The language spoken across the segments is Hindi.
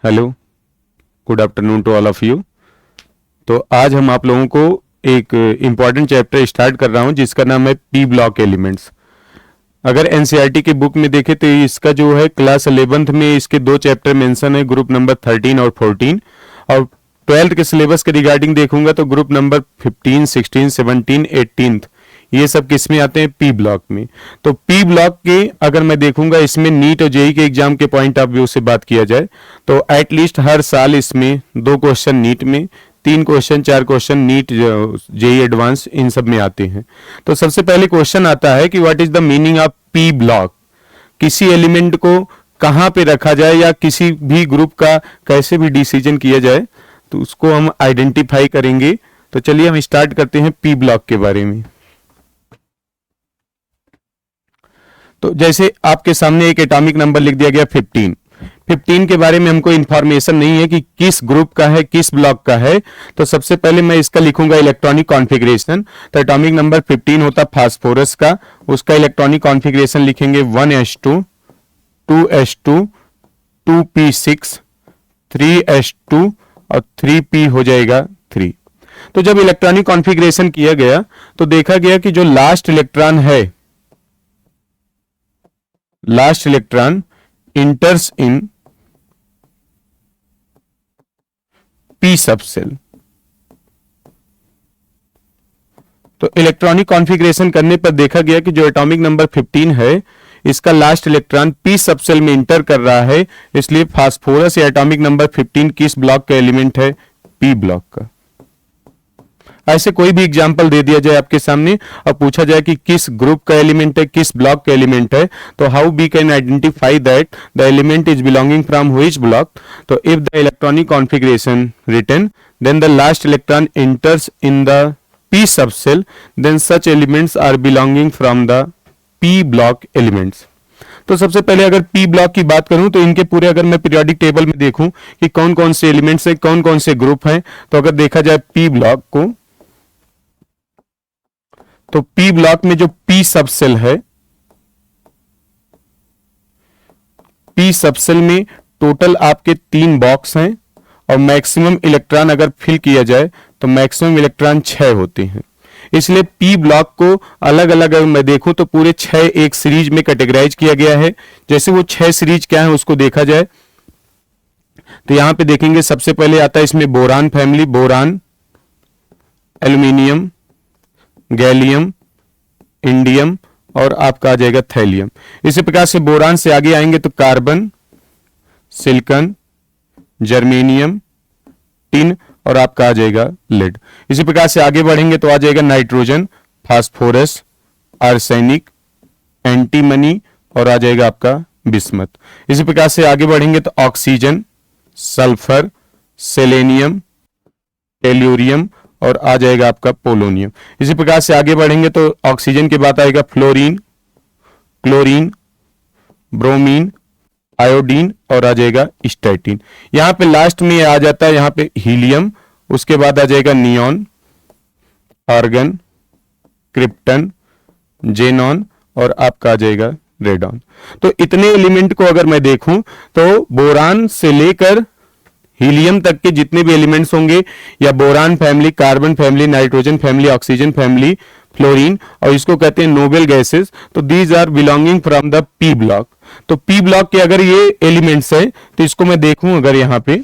Hello, good afternoon to all of you. तो आज हम आप लोगों को एक इम्पॉर्टेंट चैप्टर स्टार्ट कर रहा हूं जिसका नाम है पी ब्लॉक एलिमेंट्स। अगर एनसीईआरटी की बुक में देखें तो इसका जो है क्लास 11th में इसके दो चैप्टर मेंशन है, ग्रुप नंबर 13 और 14। और 12th के सिलेबस के रिगार्डिंग देखूंगा तो ग्रुप नंबर 15, 16, 17, 18 ये सब किस में आते हैं? पी ब्लॉक में। तो पी ब्लॉक के अगर मैं देखूंगा इसमें नीट और जेई के एग्जाम के पॉइंट ऑफ व्यू से बात किया जाए तो एटलीस्ट हर साल इसमें 2 क्वेश्चन नीट में, 3 question 4 question NEET JEE advance इन सब में आते हैं। तो सबसे पहले क्वेश्चन आता है कि what is the meaning of P block. किसी एलिमेंट को कहां पे रखा जाए या किसी भी ग्रुप का कैसे भी डिसीजन किया जाए तो उसको हम आइडेंटिफाई करेंगे। तो चलिए हम स्टार्ट करते हैं पी ब्लॉक के बारे में। तो जैसे आपके सामने एक एटॉमिक नंबर लिख दिया गया 15 के बारे में हमको इंफॉर्मेशन नहीं है कि किस ग्रुप का है, किस ब्लॉक का है। तो सबसे पहले मैं इसका लिखूंगा इलेक्ट्रॉनिक कॉन्फ़िगरेशन। तो एटॉमिक नंबर 15 होता फास्फोरस का, उसका इलेक्ट्रॉनिक कॉन्फ़िगरेशन लिखेंगे 1s2 2s2 2p6 3s2 और 3p हो जाएगा 3। तो जब इलेक्ट्रॉनिक कॉन्फ़िगरेशन किया गया तो देखा गया कि जो last electron इंटर्स in P subshell. तो इलेक्ट्रॉनिक कॉन्फ़िगरेशन करने पर देखा गया कि जो एटॉमिक नंबर 15 है इसका लास्ट इलेक्ट्रॉन पी सबसेल में इंटर कर रहा है, इसलिए फास्फोरस या एटॉमिक नंबर 15 किस ब्लॉक का एलिमेंट है? पी ब्लॉक का। ऐसे कोई भी एग्जाम्पल दे दिया जाए आपके सामने और पूछा जाए कि किस ग्रुप का एलिमेंट है, किस ब्लॉक का एलिमेंट है, तो how we can identify that the element is belonging from which block. तो if the electronic configuration written then the last electron enters in the p subshell then such elements are belonging from the p block elements. तो सबसे पहले अगर p ब्लॉक की बात करूं तो इनके पूरे अगर मैं पीरियोडिक टेबल में देखूं कि कौन कौन से एलिमेंट्स है, कौन कौन से ग्रुप हैं, तो अगर देखा जाए p ब्लॉक को तो पी ब्लॉक में जो पी सबसेल है, पी सबसेल में टोटल आपके 3 बॉक्स हैं और मैक्सिमम इलेक्ट्रॉन अगर फिल किया जाए तो मैक्सिमम इलेक्ट्रॉन 6 होते हैं। इसलिए पी ब्लॉक को अलग अलग अगर मैं देखूं तो पूरे 6 एक सीरीज में कैटेगराइज किया गया है। जैसे वो 6 सीरीज क्या है उसको देखा जाए तो यहां पे देखेंगे सबसे पहले आता है इसमें boron family, boron, aluminium, gallium, indium और आपका आ जाएगा थैलियम। इसी प्रकार से बोरान से आगे आएंगे तो कार्बन, सिलिकॉन, जर्मेनियम, टिन और आपका आ जाएगा लेड। इसी प्रकार से आगे बढ़ेंगे तो आ जाएगा नाइट्रोजन, फास्फोरस, आर्सेनिक, एंटीमनी और आ जाएगा आपका बिस्मथ। इसी प्रकार से आगे बढ़ेंगे तो ऑक्सीजन, सल्फर, सेलेनियम, टेल्यूरियम और आ जाएगा आपका पोलोनियम। इसी प्रकार से आगे बढ़ेंगे तो ऑक्सीजन के बाद आएगा फ्लोरीन, क्लोरीन, ब्रोमीन, आयोडीन और आ जाएगा स्टैटिन। यहां पे लास्ट में आ जाता है यहां पे हीलियम, उसके बाद आ जाएगा नियॉन, आर्गन, क्रिप्टन, जेनॉन और आपका आ जाएगा रेडॉन। तो इतने एलिमेंट को अगर मैं देखूं तो बोरान से लेकर हीलियम तक के जितने भी एलिमेंट्स होंगे या boron family, carbon family, nitrogen family, oxygen family, fluorine और इसको कहते हैं नोबल गैसेस, तो these are belonging from the P block. तो पी ब्लॉक के अगर ये एलिमेंट्स है तो इसको मैं देखूं अगर यहां पे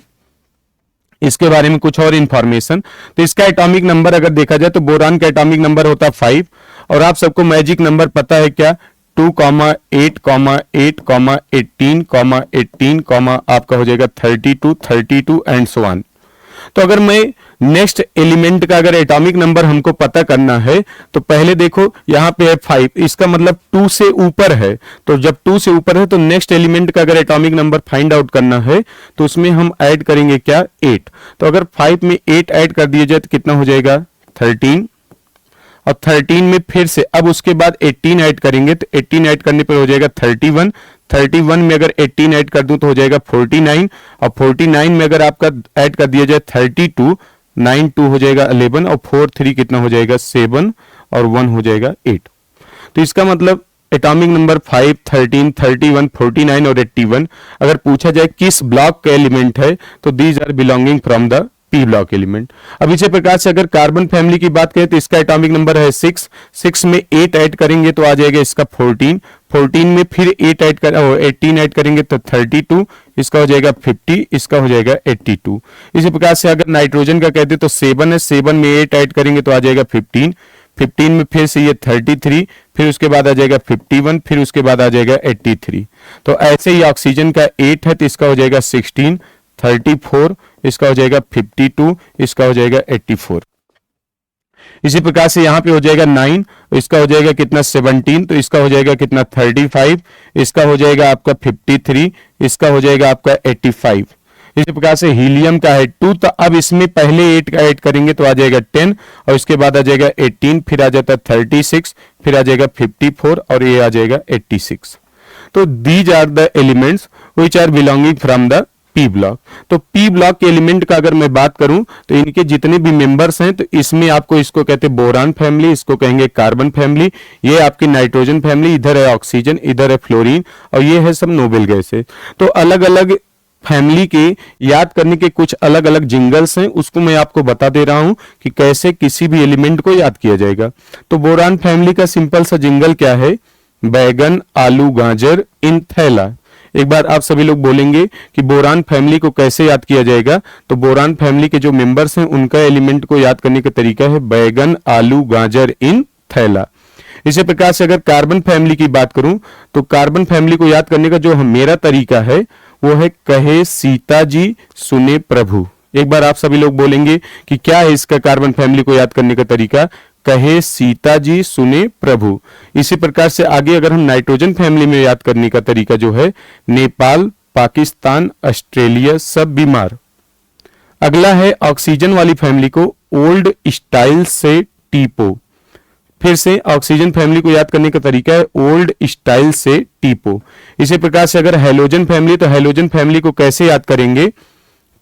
इसके बारे में कुछ और इंफॉर्मेशन तो इसका एटॉमिक नंबर अगर देखा जाए तो बोरान का एटॉमिक नंबर होता है 5 और आप सबको मैजिक नंबर पता है क्या? 2,8,18,18, आपका हो जाएगा 32 एंड सो ऑन। तो अगर मैं नेक्स्ट एलिमेंट का अगर एटॉमिक नंबर हमको पता करना है तो पहले देखो यहां पे है 5, इसका मतलब 2 से ऊपर है। तो जब 2 से ऊपर है तो नेक्स्ट एलिमेंट का अगर एटॉमिक नंबर फाइंड आउट करना है तो उसमें हम ऐड करेंगे क्या? 8। तो अगर 5 में 8 ऐड कर दिया जाए तो कितना हो जाएगा? 13 और 13 में फिर से अब उसके बाद 18 ऐड करेंगे तो 18 ऐड करने पर हो जाएगा 31। 31 में अगर 18 ऐड कर दूं तो हो जाएगा 49 और 49 में अगर आपका ऐड कर दिया जाए 32, 9 2 हो जाएगा 11 और 4 3 कितना हो जाएगा 7 और 1 हो जाएगा 8। तो इसका मतलब एटॉमिक नंबर 5, 13, 31, 49 और 81 अगर पूछा जाए किस ब्लॉक का एलिमेंट है तो these are belonging from the P block element. अब इसी प्रकार से अगर कार्बन फैमिली की बात करें तो इसका एटॉमिक नंबर है 6, 6 में 8 ऐड करेंगे तो आ जाएगा इसका 14, 14 में फिर 8 ऐड कर 18 ऐड करेंगे तो 32, इसका हो जाएगा 50, इसका हो जाएगा 82। इसी प्रकार से अगर नाइट्रोजन का कहते तो 7 है, 7 में 8 ऐड करेंगे तो आ जाएगा 15, 15 में फिर से ये 33, फिर उसके बाद आ जाएगा 51, फिर उसके बाद आ जाएगा 83। तो ऐसे ही ऑक्सीजन का 8 है तो इसका हो जाएगा 16, 34, इसका हो जाएगा 52, इसका हो जाएगा 84। इसी प्रकार से यहां पे हो जाएगा 9, इसका हो जाएगा कितना 17, तो इसका हो जाएगा कितना 35, इसका हो जाएगा आपका 53, इसका हो जाएगा आपका 85। इसी प्रकार से हीलियम का है 2, तो अब इसमें पहले 8 का ऐड करेंगे तो आ जाएगा 10 और इसके बाद आ जाएगा 18, फिर आ जाता है 36, फिर आ जाएगा 54 और ये आ जाएगा 86। तो these are the elements which are belonging from the P block. तो पी ब्लॉक के एलिमेंट का अगर मैं बात करूं तो इनके जितने भी मेंबर्स हैं तो इसमें आपको इसको कहते हैं बोरान फैमिली, इसको कहेंगे कार्बन फैमिली, ये आपकी नाइट्रोजन फैमिली, इधर है ऑक्सीजन, इधर है फ्लोरीन और ये है सब नोबेल गैसेस। तो अलग अलग फैमिली के याद करने के कुछ अलग अलग जिंगल्स हैं, उसको मैं आपको बता दे रहा हूं कि कैसे किसी भी एलिमेंट को याद किया जाएगा। तो बोरान फैमिली का सिंपल सा जिंगल क्या है, बैगन आलू गाजर इन थैला। एक बार आप सभी लोग बोलेंगे कि बोरान फैमिली को कैसे याद किया जाएगा, तो बोरान फैमिली के जो मेंबर्स हैं उनका एलिमेंट को याद करने का तरीका है बैगन आलू गाजर इन थैला। इसी प्रकार से अगर कार्बन फैमिली की बात करूं तो कार्बन फैमिली को याद करने का जो मेरा तरीका है वो है कहे सीता जी सुने प्रभु। एक बार आप सभी लोग बोलेंगे कि क्या है इसका कार्बन फैमिली को याद करने का तरीका, कहे सीता जी सुने प्रभु। इसी प्रकार से आगे अगर हम नाइट्रोजन फैमिली में याद करने का तरीका जो है नेपाल पाकिस्तान ऑस्ट्रेलिया सब बीमार। अगला है ऑक्सीजन वाली फैमिली को ओल्ड स्टाइल से टीपो। फिर से ऑक्सीजन फैमिली को याद करने का तरीका है ओल्ड स्टाइल से टीपो। इसी प्रकार से अगर हेलोजन फैमिली तो हेलोजन फैमिली को कैसे याद करेंगे,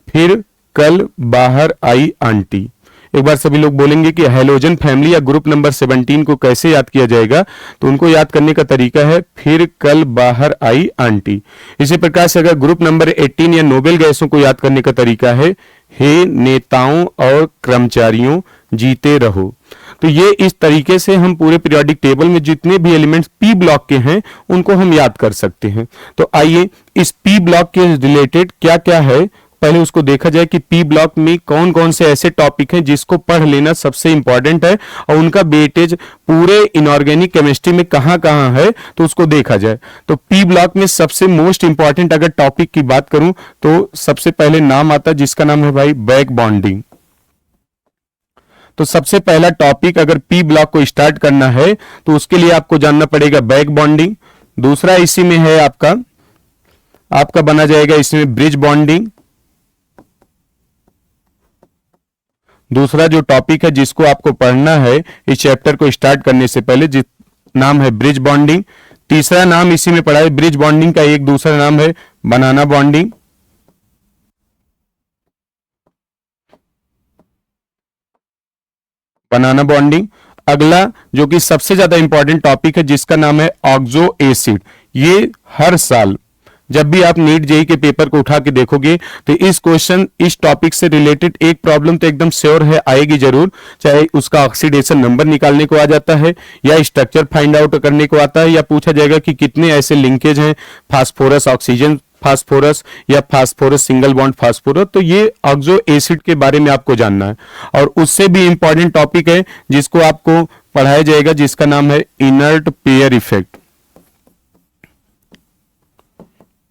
फिर कल बाहर आई आंटी। एक बार सभी लोग बोलेंगे कि हेलोजन फैमिली या ग्रुप नंबर 17 को कैसे याद किया जाएगा, तो उनको याद करने का तरीका है फिर कल बाहर आई आंटी। इसी प्रकार से अगर ग्रुप नंबर 18 या नोबेल गैसों को याद करने का तरीका है हे नेताओं और कर्मचारियों जीते रहो। तो ये इस तरीके से हम पूरे पीरियोडिक टेबल में जितने भी एलिमेंट्स पी ब्लॉक के हैं उनको हम याद कर सकते हैं। तो आइए इस पी ब्लॉक के रिलेटेड क्या क्या है पहले उसको देखा जाए कि पी ब्लॉक में कौन कौन से ऐसे टॉपिक हैं जिसको पढ़ लेना सबसे इंपॉर्टेंट है और उनका वेटेज पूरे इनऑर्गेनिक केमिस्ट्री में कहां कहां है तो उसको देखा जाए। तो पी ब्लॉक में सबसे मोस्ट इंपॉर्टेंट अगर टॉपिक की बात करूं तो सबसे पहले नाम आता है जिसका नाम है भाई बैक बॉन्डिंग। तो सबसे पहला टॉपिक अगर पी ब्लॉक को स्टार्ट करना है तो उसके लिए आपको जानना पड़ेगा बैक बॉन्डिंग। दूसरा इसी में है आपका बना जाएगा इसमें ब्रिज बॉन्डिंग। दूसरा जो टॉपिक है जिसको आपको पढ़ना है इस चैप्टर को स्टार्ट करने से पहले जिस नाम है ब्रिज बॉन्डिंग। तीसरा नाम इसी में पढ़ा है ब्रिज बॉन्डिंग का एक दूसरा नाम है बनाना बॉन्डिंग। बनाना बॉन्डिंग। अगला जो कि सबसे ज्यादा इंपॉर्टेंट टॉपिक है जिसका नाम है ऑक्सो एसिड। ये हर साल जब भी आप नीट जेई के पेपर को उठा के देखोगे तो इस क्वेश्चन इस टॉपिक से रिलेटेड एक प्रॉब्लम तो एकदम श्योर है आएगी जरूर, चाहे उसका ऑक्सीडेशन नंबर निकालने को आ जाता है या स्ट्रक्चर फाइंड आउट करने को आता है या पूछा जाएगा कि कितने ऐसे लिंकेज हैं फास्फोरस ऑक्सीजन फास्फोरस या फास्फोरस सिंगल बॉन्ड फास्फोरस। तो ये ऑक्सो एसिड के बारे में आपको जानना है। और उससे भी इंपॉर्टेंट टॉपिक है जिसको आपको पढ़ाया जाएगा जिसका नाम है inert pair effect.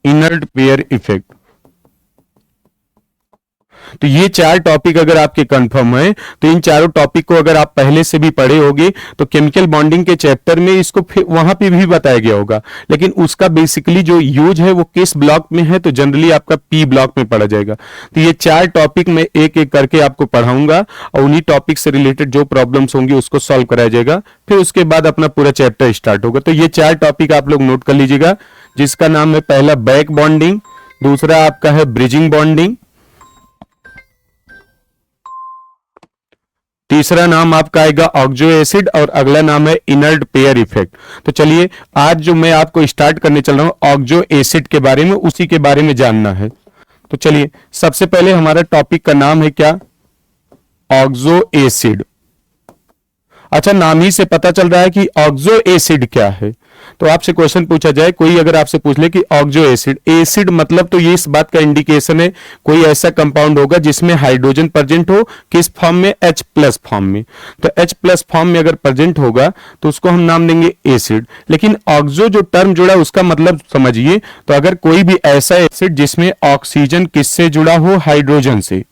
Inert pair effect. तो ये चार टॉपिक अगर आपके कंफर्म है तो इन चारों टॉपिक को अगर आप पहले से भी पढ़े होंगे तो केमिकल बॉन्डिंग के चैप्टर में इसको वहां पे भी बताया गया होगा, लेकिन उसका बेसिकली जो यूज है वो किस ब्लॉक में है तो जनरली आपका पी ब्लॉक में पढ़ा जाएगा। तो ये चार टॉपिक मैं एक एक करके आपको पढ़ाऊंगा और उन्हीं टॉपिक से रिलेटेड जो प्रॉब्लम्स होंगी उसको सॉल्व कराया जाएगा, फिर उसके बाद अपना पूरा चैप्टर स्टार्ट होगा। तो ये चार टॉपिक आप लोग नोट कर लीजिएगा जिसका नाम है पहला बैक बॉन्डिंग, दूसरा आपका है ब्रिजिंग बॉन्डिंग, तीसरा नाम आपका आएगा ऑक्सो एसिड और अगला नाम है इनर्ट पेयर इफेक्ट। तो चलिए आज जो मैं आपको स्टार्ट करने चल रहा हूं ऑक्सो एसिड के बारे में, उसी के बारे में जानना है। तो चलिए सबसे पहले हमारा टॉपिक का नाम है क्या, ऑक्सो एसिड। अच्छा, नाम ही से पता चल रहा है कि ऑक्सो एसिड क्या है। तो आपसे क्वेश्चन पूछा जाए, कोई अगर आपसे पूछ ले कि ऑक्सो एसिड, एसिड मतलब तो ये इस बात का इंडिकेशन है कोई ऐसा कंपाउंड होगा जिसमें हाइड्रोजन प्रेजेंट हो, किस फॉर्म में, H प्लस फॉर्म में। तो H प्लस फॉर्म में अगर प्रेजेंट होगा तो उसको हम नाम देंगे एसिड। लेकिन ऑक्सो जो टर्म जुड़ा उसका मतलब समझिए, तो अगर कोई भी ऐसा एसिड जिसमें ऑक्सीजन किससे जुड़ा हो, हाइड्रोजन से,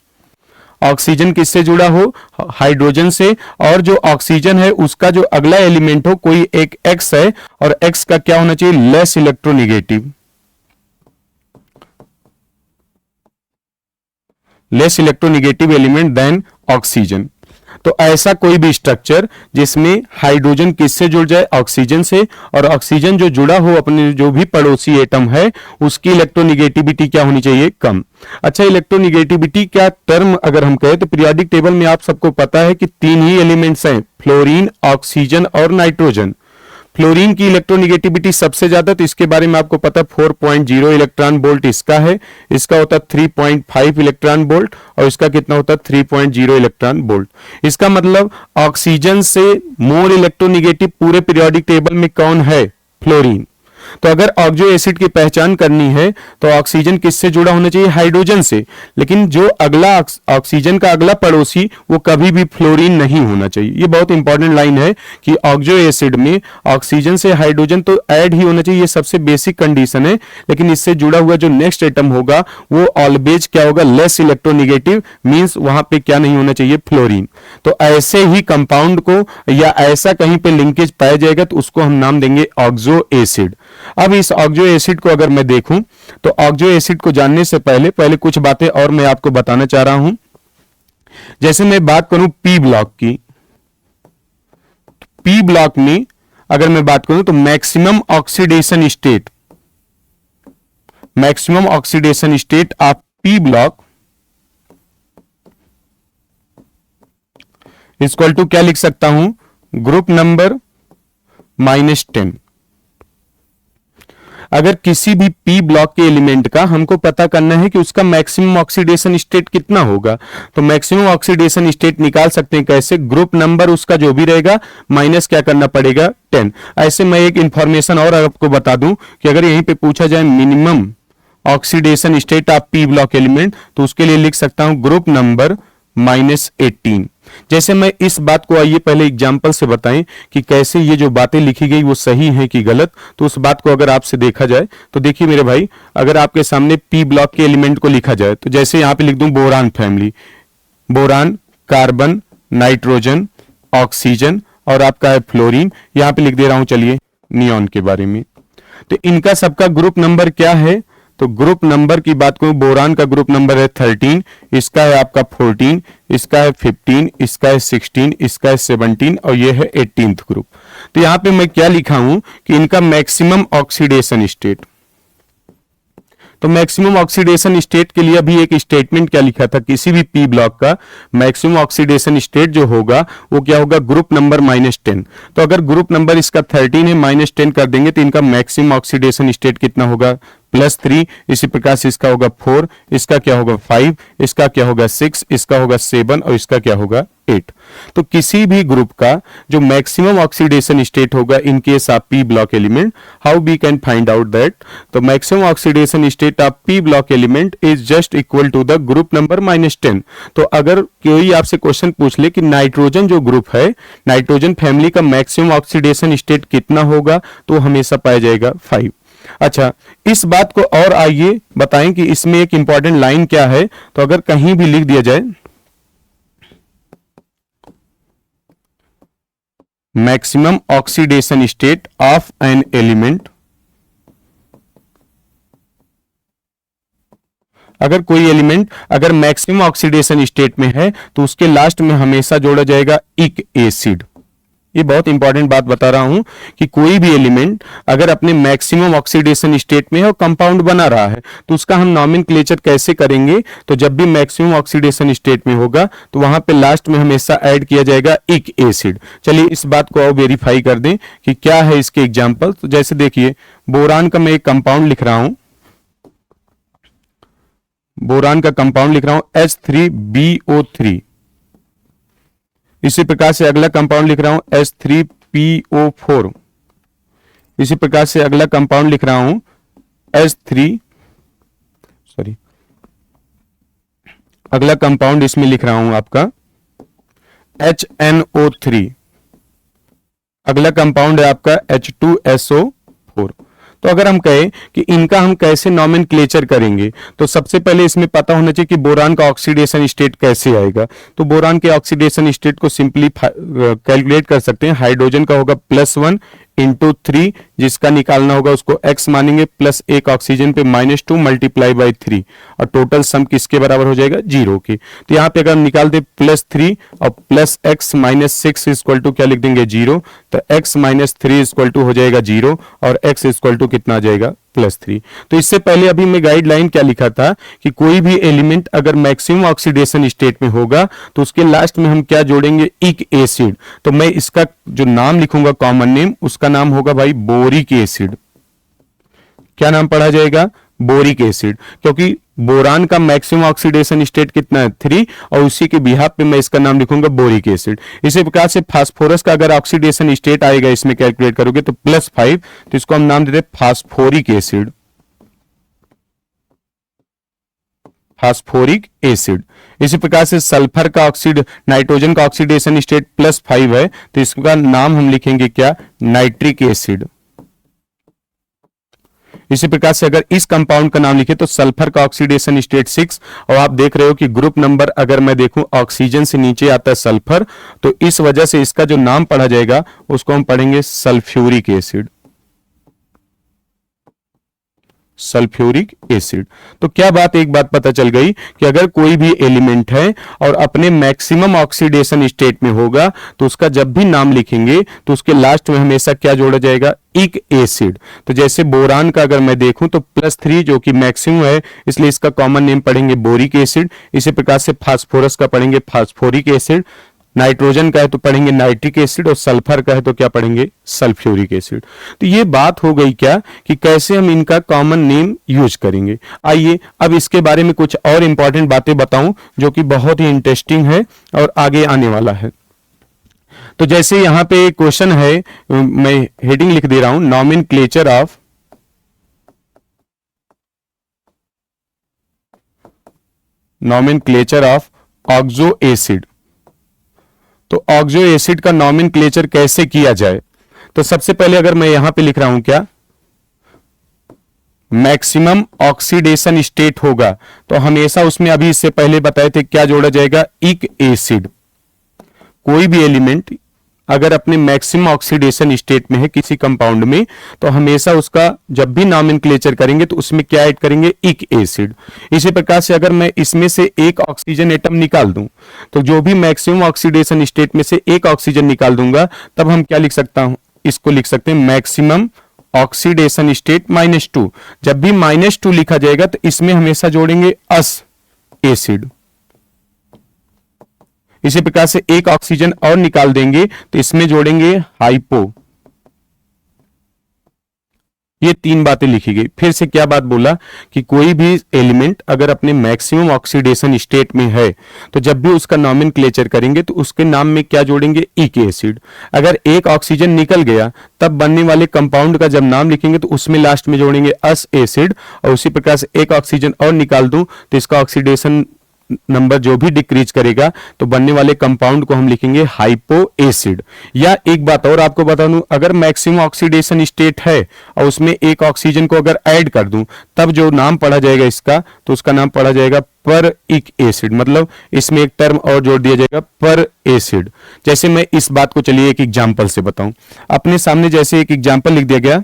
ऑक्सीजन किससे जुड़ा हो, हाइड्रोजन से, और जो ऑक्सीजन है उसका जो अगला एलिमेंट हो कोई एक X है, और X का क्या होना चाहिए, less electronegative, less electronegative element than oxygen. तो ऐसा कोई भी स्ट्रक्चर जिसमें हाइड्रोजन किससे जुड़ जाए, ऑक्सीजन से, और ऑक्सीजन जो जुड़ा हो अपने जो भी पड़ोसी एटम है उसकी इलेक्ट्रोनिगेटिविटी क्या होनी चाहिए, कम। अच्छा, इलेक्ट्रोनिगेटिविटी क्या टर्म अगर हम कहें तो पीरियोडिक टेबल में आप सबको पता है कि 3 ही एलिमेंट्स हैं, फ्लोरीन, ऑक्सीजन और नाइट्रोजन। फ्लोरीन की इलेक्ट्रोनिगेटिविटी सबसे ज्यादा, तो इसके बारे में आपको पता 4.0 इलेक्ट्रॉन वोल्ट इसका है, इसका होता 3.5 इलेक्ट्रॉन वोल्ट, और इसका कितना होता 3.0 इलेक्ट्रॉन वोल्ट। इसका मतलब ऑक्सीजन से मोर इलेक्ट्रोनिगेटिव पूरे पीरियोडिक टेबल में कौन है, फ्लोरीन। तो अगर ऑक्सो एसिड की पहचान करनी है तो ऑक्सीजन किससे जुड़ा होना चाहिए, हाइड्रोजन से, लेकिन जो अगला ऑक्सीजन का अगला पड़ोसी वो कभी भी फ्लोरीन नहीं होना चाहिए। ये बहुत इंपॉर्टेंट लाइन है कि ऑक्सो एसिड में ऑक्सीजन से हाइड्रोजन तो ऐड ही होना चाहिए, ये सबसे बेसिक कंडीशन है, लेकिन इससे जुड़ा हुआ जो नेक्स्ट एटम होगा वो ऑलवेज क्या होगा, लेस इलेक्ट्रोनिगेटिव, मींस वहां पे क्या नहीं होना चाहिए, फ्लोरीन। तो ऐसे ही कंपाउंड को या ऐसा कहीं पे लिंकेज पाया जाएगा तो उसको हम नाम देंगे ऑक्सो एसिड। अब इस ऑक्सो एसिड को अगर मैं देखूं तो ऑक्सो एसिड को जानने से पहले कुछ बातें और मैं आपको बताना चाह रहा हूं। जैसे मैं बात करूं पी ब्लॉक की, पी ब्लॉक में अगर मैं बात करूं तो maximum oxidation state, maximum oxidation state of P block equal to क्या लिख सकता हूं, ग्रुप नंबर -10। अगर किसी भी पी ब्लॉक के एलिमेंट का हमको पता करना है कि उसका मैक्सिमम ऑक्सीडेशन स्टेट कितना होगा, तो मैक्सिमम ऑक्सीडेशन स्टेट निकाल सकते हैं कैसे, ग्रुप नंबर उसका जो भी रहेगा माइनस क्या करना पड़ेगा, 10। ऐसे मैं एक इंफॉर्मेशन और आपको बता दूं कि अगर यहीं पे पूछा जाए minimum oxidation state of P block element तो उसके लिए लिख सकता हूं ग्रुप नंबर -18। जैसे मैं इस बात को आइए पहले एग्जांपल से बताएं कि कैसे ये जो बातें लिखी गई वो सही है कि गलत। तो उस बात को अगर आपसे देखा जाए तो देखिए मेरे भाई, अगर आपके सामने पी ब्लॉक के एलिमेंट को लिखा जाए तो जैसे यहां पे लिख दूं boron family, boron, carbon, nitrogen, oxygen और आपका है फ्लोरीन, यहां पे लिख दे रहा हूं चलिए नियॉन के बारे में। तो इनका सबका ग्रुप नंबर क्या है, तो ग्रुप नंबर की बात करूं, बोरान का ग्रुप नंबर है 13, इसका है आपका 14, इसका है 15, इसका है 16, इसका है 17 और ये है 18th ग्रुप। तो यहां पे मैं क्या लिखा हूं कि इनका मैक्सिमम ऑक्सीडेशन स्टेट, तो मैक्सिमम ऑक्सीडेशन स्टेट के लिए अभी एक स्टेटमेंट क्या लिखा था, किसी भी पी ब्लॉक का मैक्सिमम ऑक्सीडेशन स्टेट जो होगा वो क्या होगा, ग्रुप नंबर -10। तो अगर ग्रुप नंबर इसका 13 है, -10 कर देंगे तो इनका मैक्सिमम ऑक्सीडेशन स्टेट कितना होगा, +3। इसी प्रकार से इसका होगा 4, इसका क्या होगा 5, इसका क्या होगा 6, इसका होगा 7 और इसका क्या होगा 8। तो किसी भी ग्रुप का जो मैक्सिमम ऑक्सीडेशन स्टेट होगा in case of P block element, how we can find out that, तो maximum oxidation state of P block element is just equal to the group number -10। तो अगर कोई आपसे क्वेश्चन पूछ ले कि नाइट्रोजन जो ग्रुप है, नाइट्रोजन फैमिली का मैक्सिमम ऑक्सीडेशन स्टेट कितना होगा, तो हमेशा पाया जाएगा 5। अच्छा, इस बात को और आइए बताएं कि इसमें एक इंपॉर्टेंट लाइन क्या है। तो अगर कहीं भी लिख दिया जाए maximum oxidation state of an element, अगर कोई एलिमेंट अगर मैक्सिमम ऑक्सीडेशन स्टेट में है तो उसके लास्ट में हमेशा जोड़ा जाएगा इक एसिड। ये बहुत इंपॉर्टेंट बात बता रहा हूं कि कोई भी एलिमेंट अगर अपने मैक्सिमम ऑक्सीडेशन स्टेट में है और कंपाउंड बना रहा है तो उसका हम नॉमेनक्लेचर कैसे करेंगे, तो जब भी मैक्सिमम ऑक्सीडेशन स्टेट में होगा तो वहां पे लास्ट में हमेशा ऐड किया जाएगा इक एसिड। चलिए इस बात को और वेरीफाई कर दें कि क्या है इसके एग्जाम्पल। तो जैसे देखिए बोरान का मैं एक कंपाउंड लिख रहा हूं, बोरान का कंपाउंड लिख रहा हूं H3BO3। इसी प्रकार से अगला कंपाउंड लिख रहा हूं H3PO4। इसी प्रकार से अगला कंपाउंड लिख रहा हूं अगला कंपाउंड इसमें लिख रहा हूं आपका HNO3। अगला कंपाउंड है आपका H2SO4। तो अगर हम कहें कि इनका हम कैसे नॉमेनक्लेचर करेंगे तो सबसे पहले इसमें पता होना चाहिए कि बोरान का ऑक्सीडेशन स्टेट कैसे आएगा। तो बोरान के ऑक्सीडेशन स्टेट को सिंपली कैलकुलेट कर सकते हैं। हाइड्रोजन का होगा +1 इंटू 3, जिसका निकालना होगा उसको x मानेंगे, प्लस एक ऑक्सीजन पे -2 मल्टीप्लाई बाई 3 और टोटल सम किसके बराबर हो जाएगा 0 के। तो यहाँ पे अगर हम निकाल दे +3 और प्लस x -6 इक्वल टू क्या लिख देंगे 0, तो x -3 इक्वल टू हो जाएगा 0 और x इक्वल टू कितना आ जाएगा +3। तो इससे पहले अभी मैं गाइडलाइन क्या लिखा था कि कोई भी एलिमेंट अगर मैक्सिमम ऑक्सीडेशन स्टेट में होगा तो उसके लास्ट में हम क्या जोड़ेंगे इक एसिड। तो मैं इसका जो नाम लिखूंगा कॉमन नेम, उसका नाम होगा भाई बोरिक एसिड। क्या नाम पढ़ा जाएगा बोरिक एसिड, क्योंकि बोरान का मैक्सिमम ऑक्सीडेशन स्टेट कितना है 3 और उसी के बिहाफ पे मैं इसका नाम लिखूंगा बोरिक एसिड। इसी प्रकार से फास्फोरस का अगर ऑक्सीडेशन स्टेट आएगा इसमें कैलकुलेट करोगे तो +5, तो इसको हम नाम देते हैं फास्फोरिक एसिड, फास्फोरिक एसिड। इसी प्रकार से सल्फर का नाइट्रोजन का ऑक्सीडेशन स्टेट +5 है तो इसका नाम हम लिखेंगे क्या नाइट्रिक एसिड। इसी प्रकार से अगर इस कंपाउंड का नाम लिखे तो सल्फर का ऑक्सीडेशन स्टेट 6 और आप देख रहे हो कि ग्रुप नंबर अगर मैं देखूं ऑक्सीजन से नीचे आता है सल्फर, तो इस वजह से इसका जो नाम पढ़ा जाएगा उसको हम पढ़ेंगे सल्फ्यूरिक एसिड, सल्फ्यूरिक एसिड। तो क्या बात एक बात पता चल गई कि अगर कोई भी एलिमेंट है और अपने मैक्सिमम ऑक्सीडेशन स्टेट में होगा तो उसका जब भी नाम लिखेंगे तो उसके लास्ट में हमेशा क्या जोड़ा जाएगा इक एसिड। तो जैसे बोरान का अगर मैं देखूं तो +3 जो कि मैक्सिमम है इसलिए इसका कॉमन नेम पढ़ेंगे बोरिक एसिड। इसी प्रकार से फास्फोरस का पढ़ेंगे फास्फोरिक एसिड, नाइट्रोजन का है तो पढ़ेंगे नाइट्रिक एसिड और सल्फर का है तो क्या पढ़ेंगे सल्फ्यूरिक एसिड। तो ये बात हो गई क्या कि कैसे हम इनका कॉमन नेम यूज करेंगे। आइए अब इसके बारे में कुछ और इंपॉर्टेंट बातें बताऊं जो कि बहुत ही इंटरेस्टिंग है और आगे आने वाला है। तो जैसे यहां पे क्वेश्चन है, मैं हेडिंग लिख दे रहा हूं नॉमेनक्लेचर ऑफ ऑक्सो एसिड। तो ऑक्सो एसिड का नॉमेनक्लेचर कैसे किया जाए, तो सबसे पहले अगर मैं यहां पे लिख रहा हूं क्या मैक्सिमम ऑक्सीडेशन स्टेट होगा तो हमेशा उसमें अभी इससे पहले बताए थे क्या जोड़ा जाएगा इक एसिड। कोई भी एलिमेंट अगर अपने मैक्सिमम ऑक्सीडेशन स्टेट में है किसी कंपाउंड में तो हमेशा उसका जब भी नॉमेनक्लेचर करेंगे तो उसमें क्या ऐड करेंगे इक एसिड। इसी प्रकार से अगर मैं इसमें से एक ऑक्सीजन एटम निकाल दूं तो जो भी मैक्सिमम ऑक्सीडेशन स्टेट में से एक ऑक्सीजन निकाल दूंगा तब हम क्या लिख सकता हूं, इसको लिख सकते हैं मैक्सिमम ऑक्सीडेशन स्टेट -2। जब भी -2 लिखा जाएगा तो इसमें हमेशा जोड़ेंगे अस एसिड। इसी प्रकार से एक ऑक्सीजन और निकाल देंगे तो इसमें जोड़ेंगे हाइपो। ये 3 बातें लिखी गई। फिर से क्या बात बोला कि कोई भी एलिमेंट अगर अपने मैक्सिमम ऑक्सीडेशन स्टेट में है तो जब भी उसका नॉमेनक्लेचर करेंगे तो उसके नाम में क्या जोड़ेंगे इक एसिड। अगर एक ऑक्सीजन निकल गया तब बनने वाले कंपाउंड का जब नाम लिखेंगे तो उसमें लास्ट में जोड़ेंगे अस एसिड। और उसी प्रकार से एक ऑक्सीजन और निकाल दूं तो इसका ऑक्सीडेशन नंबर जो भी डिक्रीज करेगा तो बनने वाले कंपाउंड को हम लिखेंगे हाइपो एसिड। या एक बात और आपको बता दूं, अगर मैक्सिमम ऑक्सीडेशन स्टेट है और उसमें एक ऑक्सीजन को अगर ऐड कर दूं तब जो नाम पढ़ा जाएगा इसका तो उसका नाम पढ़ा जाएगा पर इक एसिड। मतलब इसमें एक टर्म और जोड़ दिया जाएगा पर एसिड। जैसे मैं इस बात को चलिए एक एग्जांपल से बताऊं। अपने सामने जैसे एक एग्जांपल लिख दिया गया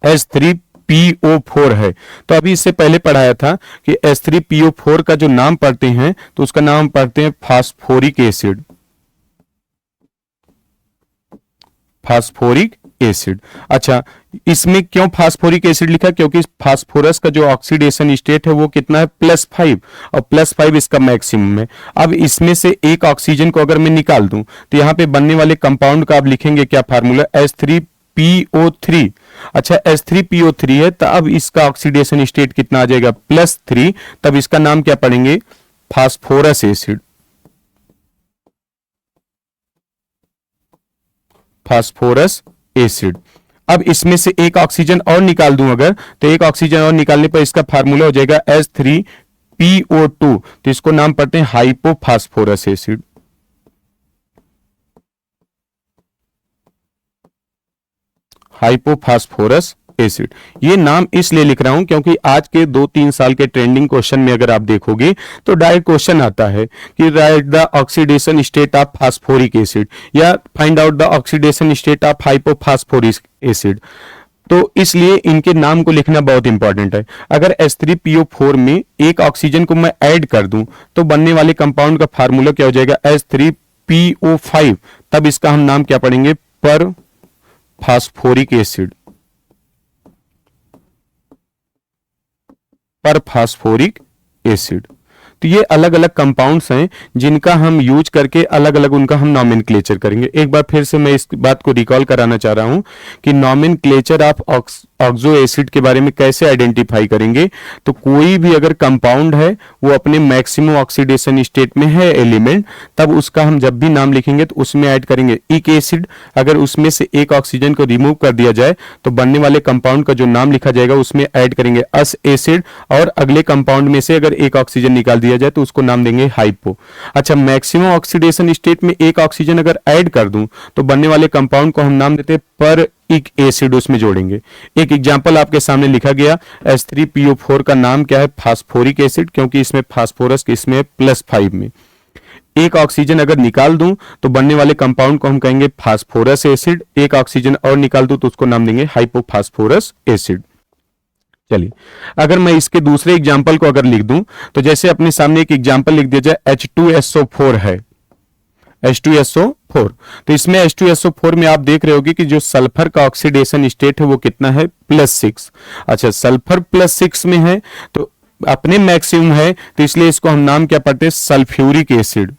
H3PO4 है तो अभी इससे पहले पढ़ाया था कि H3PO4 का जो नाम पढ़ते हैं तो उसका नाम पढ़ते हैं फास्फोरिक एसिड। Phosphoric acid. अच्छा, इसमें क्यों फास्फोरिक एसिड लिखा? क्योंकि फास्फोरस का जो ऑक्सीडेशन स्टेट है वो कितना है? +5, और +5 इसका मैक्सिमम है। अब इसमें से एक ऑक्सीजन को अगर मैं निकाल दूं तो यहाँ पे बनने वाले कंपाउंड का आप लिखेंगे क्या फार्मूला? H3PO3। अच्छा, H3PO3 है तो अब इसका ऑक्सीडेशन स्टेट कितना आ जाएगा? +3। तब इसका नाम क्या पढ़ेंगे? Phosphorus acid. Phosphorus acid. अब इसमें से एक ऑक्सीजन और निकाल दूं अगर, तो एक ऑक्सीजन और निकालने पर इसका फार्मूला हो जाएगा H3PO2। तो इसको नाम पढ़ते हैं हाइपोफास्फोरस एसिड। Hypophosphorous acid. ये नाम इसलिए लिख रहा हूं क्योंकि आज के 2-3 साल के ट्रेंडिंग क्वेश्चन में अगर आप देखोगे तो डायरेक्ट क्वेश्चन आता है कि right the oxidation state of phosphoric acid, या find out the oxidation state of hypophosphoric acid. तो इसलिए इनके नाम को लिखना बहुत इंपॉर्टेंट है। अगर H3PO4 में एक ऑक्सीजन को मैं ऐड कर दूं तो बनने वाले कंपाउंड का फार्मूला क्या हो जाएगा? H3PO5। तब इसका हम नाम क्या पढ़ेंगे? पर फास्फोरिक एसिड। पर फास्फोरिक एसिड। तो ये अलग अलग कंपाउंड्स हैं जिनका हम यूज करके अलग अलग उनका हम नॉमेनक्लेचर करेंगे। एक बार फिर से मैं इस बात को रिकॉल कराना चाह रहा हूं कि नॉमेनक्लेचर ऑफ ऑक्सो एसिड के बारे में कैसे आइडेंटिफाई करेंगे। तो कोई भी अगर कंपाउंड है वो अपने मैक्सिमम ऑक्सीडेशन स्टेट में है एलिमेंट, तब उसका हम जब भी नाम लिखेंगे तो उसमें ऐड करेंगे इक एसिड। अगर उसमें से एक ऑक्सीजन को रिमूव कर दिया जाए तो बनने वाले कंपाउंड का जो नाम लिखा जाएगा उसमें ऐड करेंगे अस एसिड, और अगले कंपाउंड में से अगर एक ऑक्सीजन निकाल दिया जाए तो उसको नाम देंगे हाइपो। अच्छा, मैक्सिमम ऑक्सीडेशन स्टेट में एक ऑक्सीजन अगर ऐड कर दूं तो बनने वाले कंपाउंड को हम नाम देते हैं पर इक एसिड, उसमें जोड़ेंगे। एक एग्जांपल आपके सामने लिखा गया, H3PO4 का नाम क्या है? फास्फोरिक एसिड, क्योंकि इसमें फास्फोरस इसमें +5 में। एक ऑक्सीजन अगर निकाल दूं तो बनने वाले कंपाउंड को हम कहेंगे फास्फोरस एसिड। एक ऑक्सीजन और निकाल दूं तो उसको नाम देंगे हाइपोफास्फोरस एसिड। चलिए, अगर मैं इसके दूसरे एग्जाम्पल को अगर लिख दूं तो जैसे अपने सामने एक एग्जाम्पल लिख दिया जाए, H2SO4 है, H2SO4। तो इसमें H2SO4 में आप देख रहे होगे कि जो सल्फर का ऑक्सीडेशन स्टेट है वो कितना है? +6। अच्छा, सल्फर +6 में है तो अपने मैक्सिमम है, तो इसलिए इसको हम नाम क्या पढ़ते हैं? Sulphuric acid.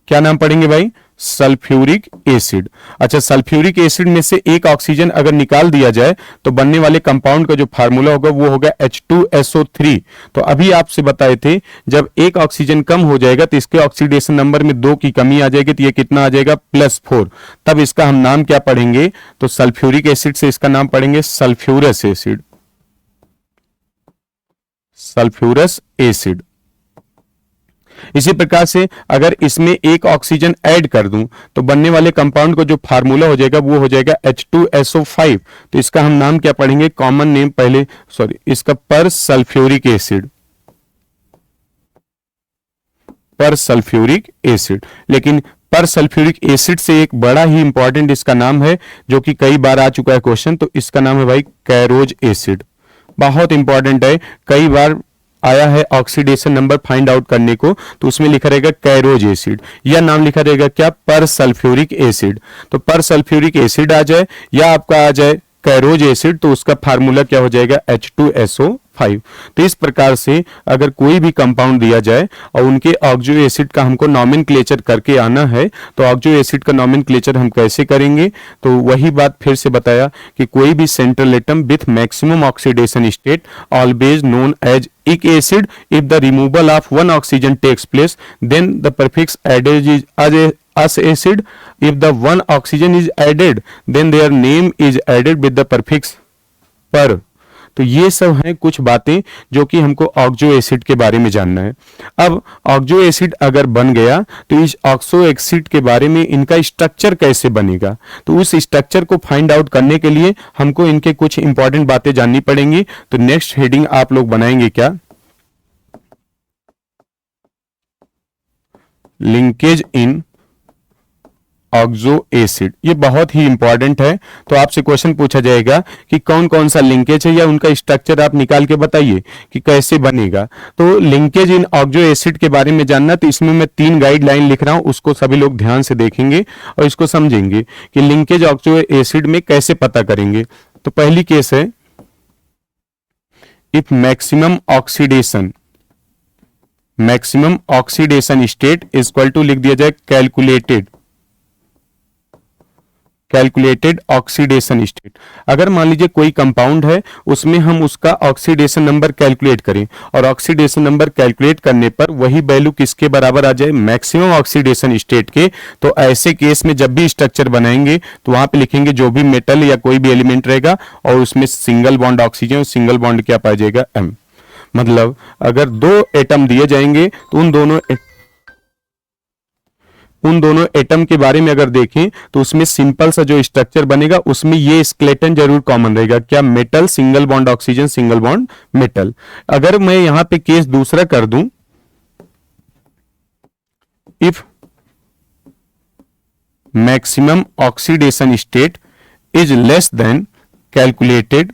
क्या नाम पढ़ेंगे भाई? Sulphuric acid. अच्छा, सल्फ्यूरिक एसिड में से एक ऑक्सीजन अगर निकाल दिया जाए तो बनने वाले कंपाउंड का जो फार्मूला होगा वो होगा H2SO3। तो अभी आपसे बताए थे जब एक ऑक्सीजन कम हो जाएगा तो इसके ऑक्सीडेशन नंबर में 2 की कमी आ जाएगी, तो ये कितना आ जाएगा? +4। तब इसका हम नाम क्या पढ़ेंगे? तो सल्फ्यूरिक एसिड से इसका नाम पढ़ेंगे सल्फ्यूरस एसिड। Sulphurous acid. इसी प्रकार से अगर इसमें एक ऑक्सीजन ऐड कर दूं तो बनने वाले कंपाउंड को जो फार्मूला हो जाएगा वो हो जाएगा H2SO5। तो इसका हम नाम क्या पढ़ेंगे? कॉमन नेम पहले, सॉरी, इसका पर सल्फ्यूरिक एसिड। पर सल्फ्यूरिक एसिड। लेकिन पर सल्फ्यूरिक एसिड से एक बड़ा ही इंपॉर्टेंट इसका नाम है जो कि कई बार आ चुका है क्वेश्चन, तो इसका नाम है भाई कैरोज एसिड। बहुत इंपॉर्टेंट है, कई बार आया है ऑक्सीडेशन नंबर फाइंड आउट करने को, तो उसमें लिखा रहेगा कैरोज एसिड, या नाम लिखा रहेगा क्या? पर सल्फ्यूरिक एसिड। तो पर सल्फ्यूरिक एसिड आ जाए या आपका आ जाए कैरोज एसिड तो उसका फार्मूला क्या हो जाएगा? H2SO5। तो इस प्रकार से अगर कोई भी कंपाउंड दिया जाए और उनके ऑक्सो एसिड का हमको नॉमेनक्लेचर करके आना है, तो ऑक्सो एसिड का नॉमेनक्लेचर हम कैसे करेंगे? तो वही बात फिर से बताया कि कोई भी central atom with maximum oxidation state always known as ic acid. If the removal of one oxygen takes place then the prefix added is as a as acid. If the one oxygen is added then their name is added with the prefix पर। तो ये सब हैं कुछ बातें जो कि हमको ऑक्सो एसिड के बारे में जानना है। अब ऑक्सो एसिड अगर बन गया तो इस ऑक्सो एसिड के बारे में इनका स्ट्रक्चर कैसे बनेगा, तो उस स्ट्रक्चर को फाइंड आउट करने के लिए हमको इनके कुछ इंपॉर्टेंट बातें जाननी पड़ेंगी। तो नेक्स्ट हेडिंग आप लोग बनाएंगे क्या? लिंकेज इन ऑक्सो एसिड, ये बहुत ही इंपॉर्टेंट है। तो आपसे क्वेश्चन पूछा जाएगा कि कौन कौन सा लिंकेज है या उनका स्ट्रक्चर आप निकाल के बताइए कि कैसे बनेगा। तो लिंकेज इन ऑक्सो एसिड के बारे में जानना, तो इसमें मैं 3 गाइडलाइन लिख रहा हूं, उसको सभी लोग ध्यान से देखेंगे और इसको समझेंगे कि लिंकेज ऑक्सो एसिड में कैसे पता करेंगे। तो पहली केस है, if maximum oxidation state is equal to, लिख दिया जाए कैलकुलेटेड ऑक्सीडेशन स्टेट। अगर मान लीजिए कोई कंपाउंड है, उसमें हम उसका ऑक्सीडेशन नंबर कैलकुलेट करें और ऑक्सीडेशन नंबर कैलकुलेट करने पर वही वैल्यू किसके बराबर आ जाए, मैक्सिमम ऑक्सीडेशन स्टेट के, तो ऐसे केस में जब भी स्ट्रक्चर बनाएंगे तो वहां पे लिखेंगे जो भी मेटल या कोई भी एलिमेंट रहेगा और उसमें सिंगल बॉन्ड ऑक्सीजन और सिंगल बॉन्ड क्या पाया जाएगा, एम। मतलब अगर 2 एटम दिए जाएंगे तो उन दोनों एटम के बारे में अगर देखें तो उसमें सिंपल सा जो स्ट्रक्चर बनेगा उसमें ये स्केलेटन जरूर कॉमन रहेगा, क्या, metal single bond oxygen single bond metal. अगर मैं यहां पे केस दूसरा कर दूं, if maximum oxidation state is less than calculated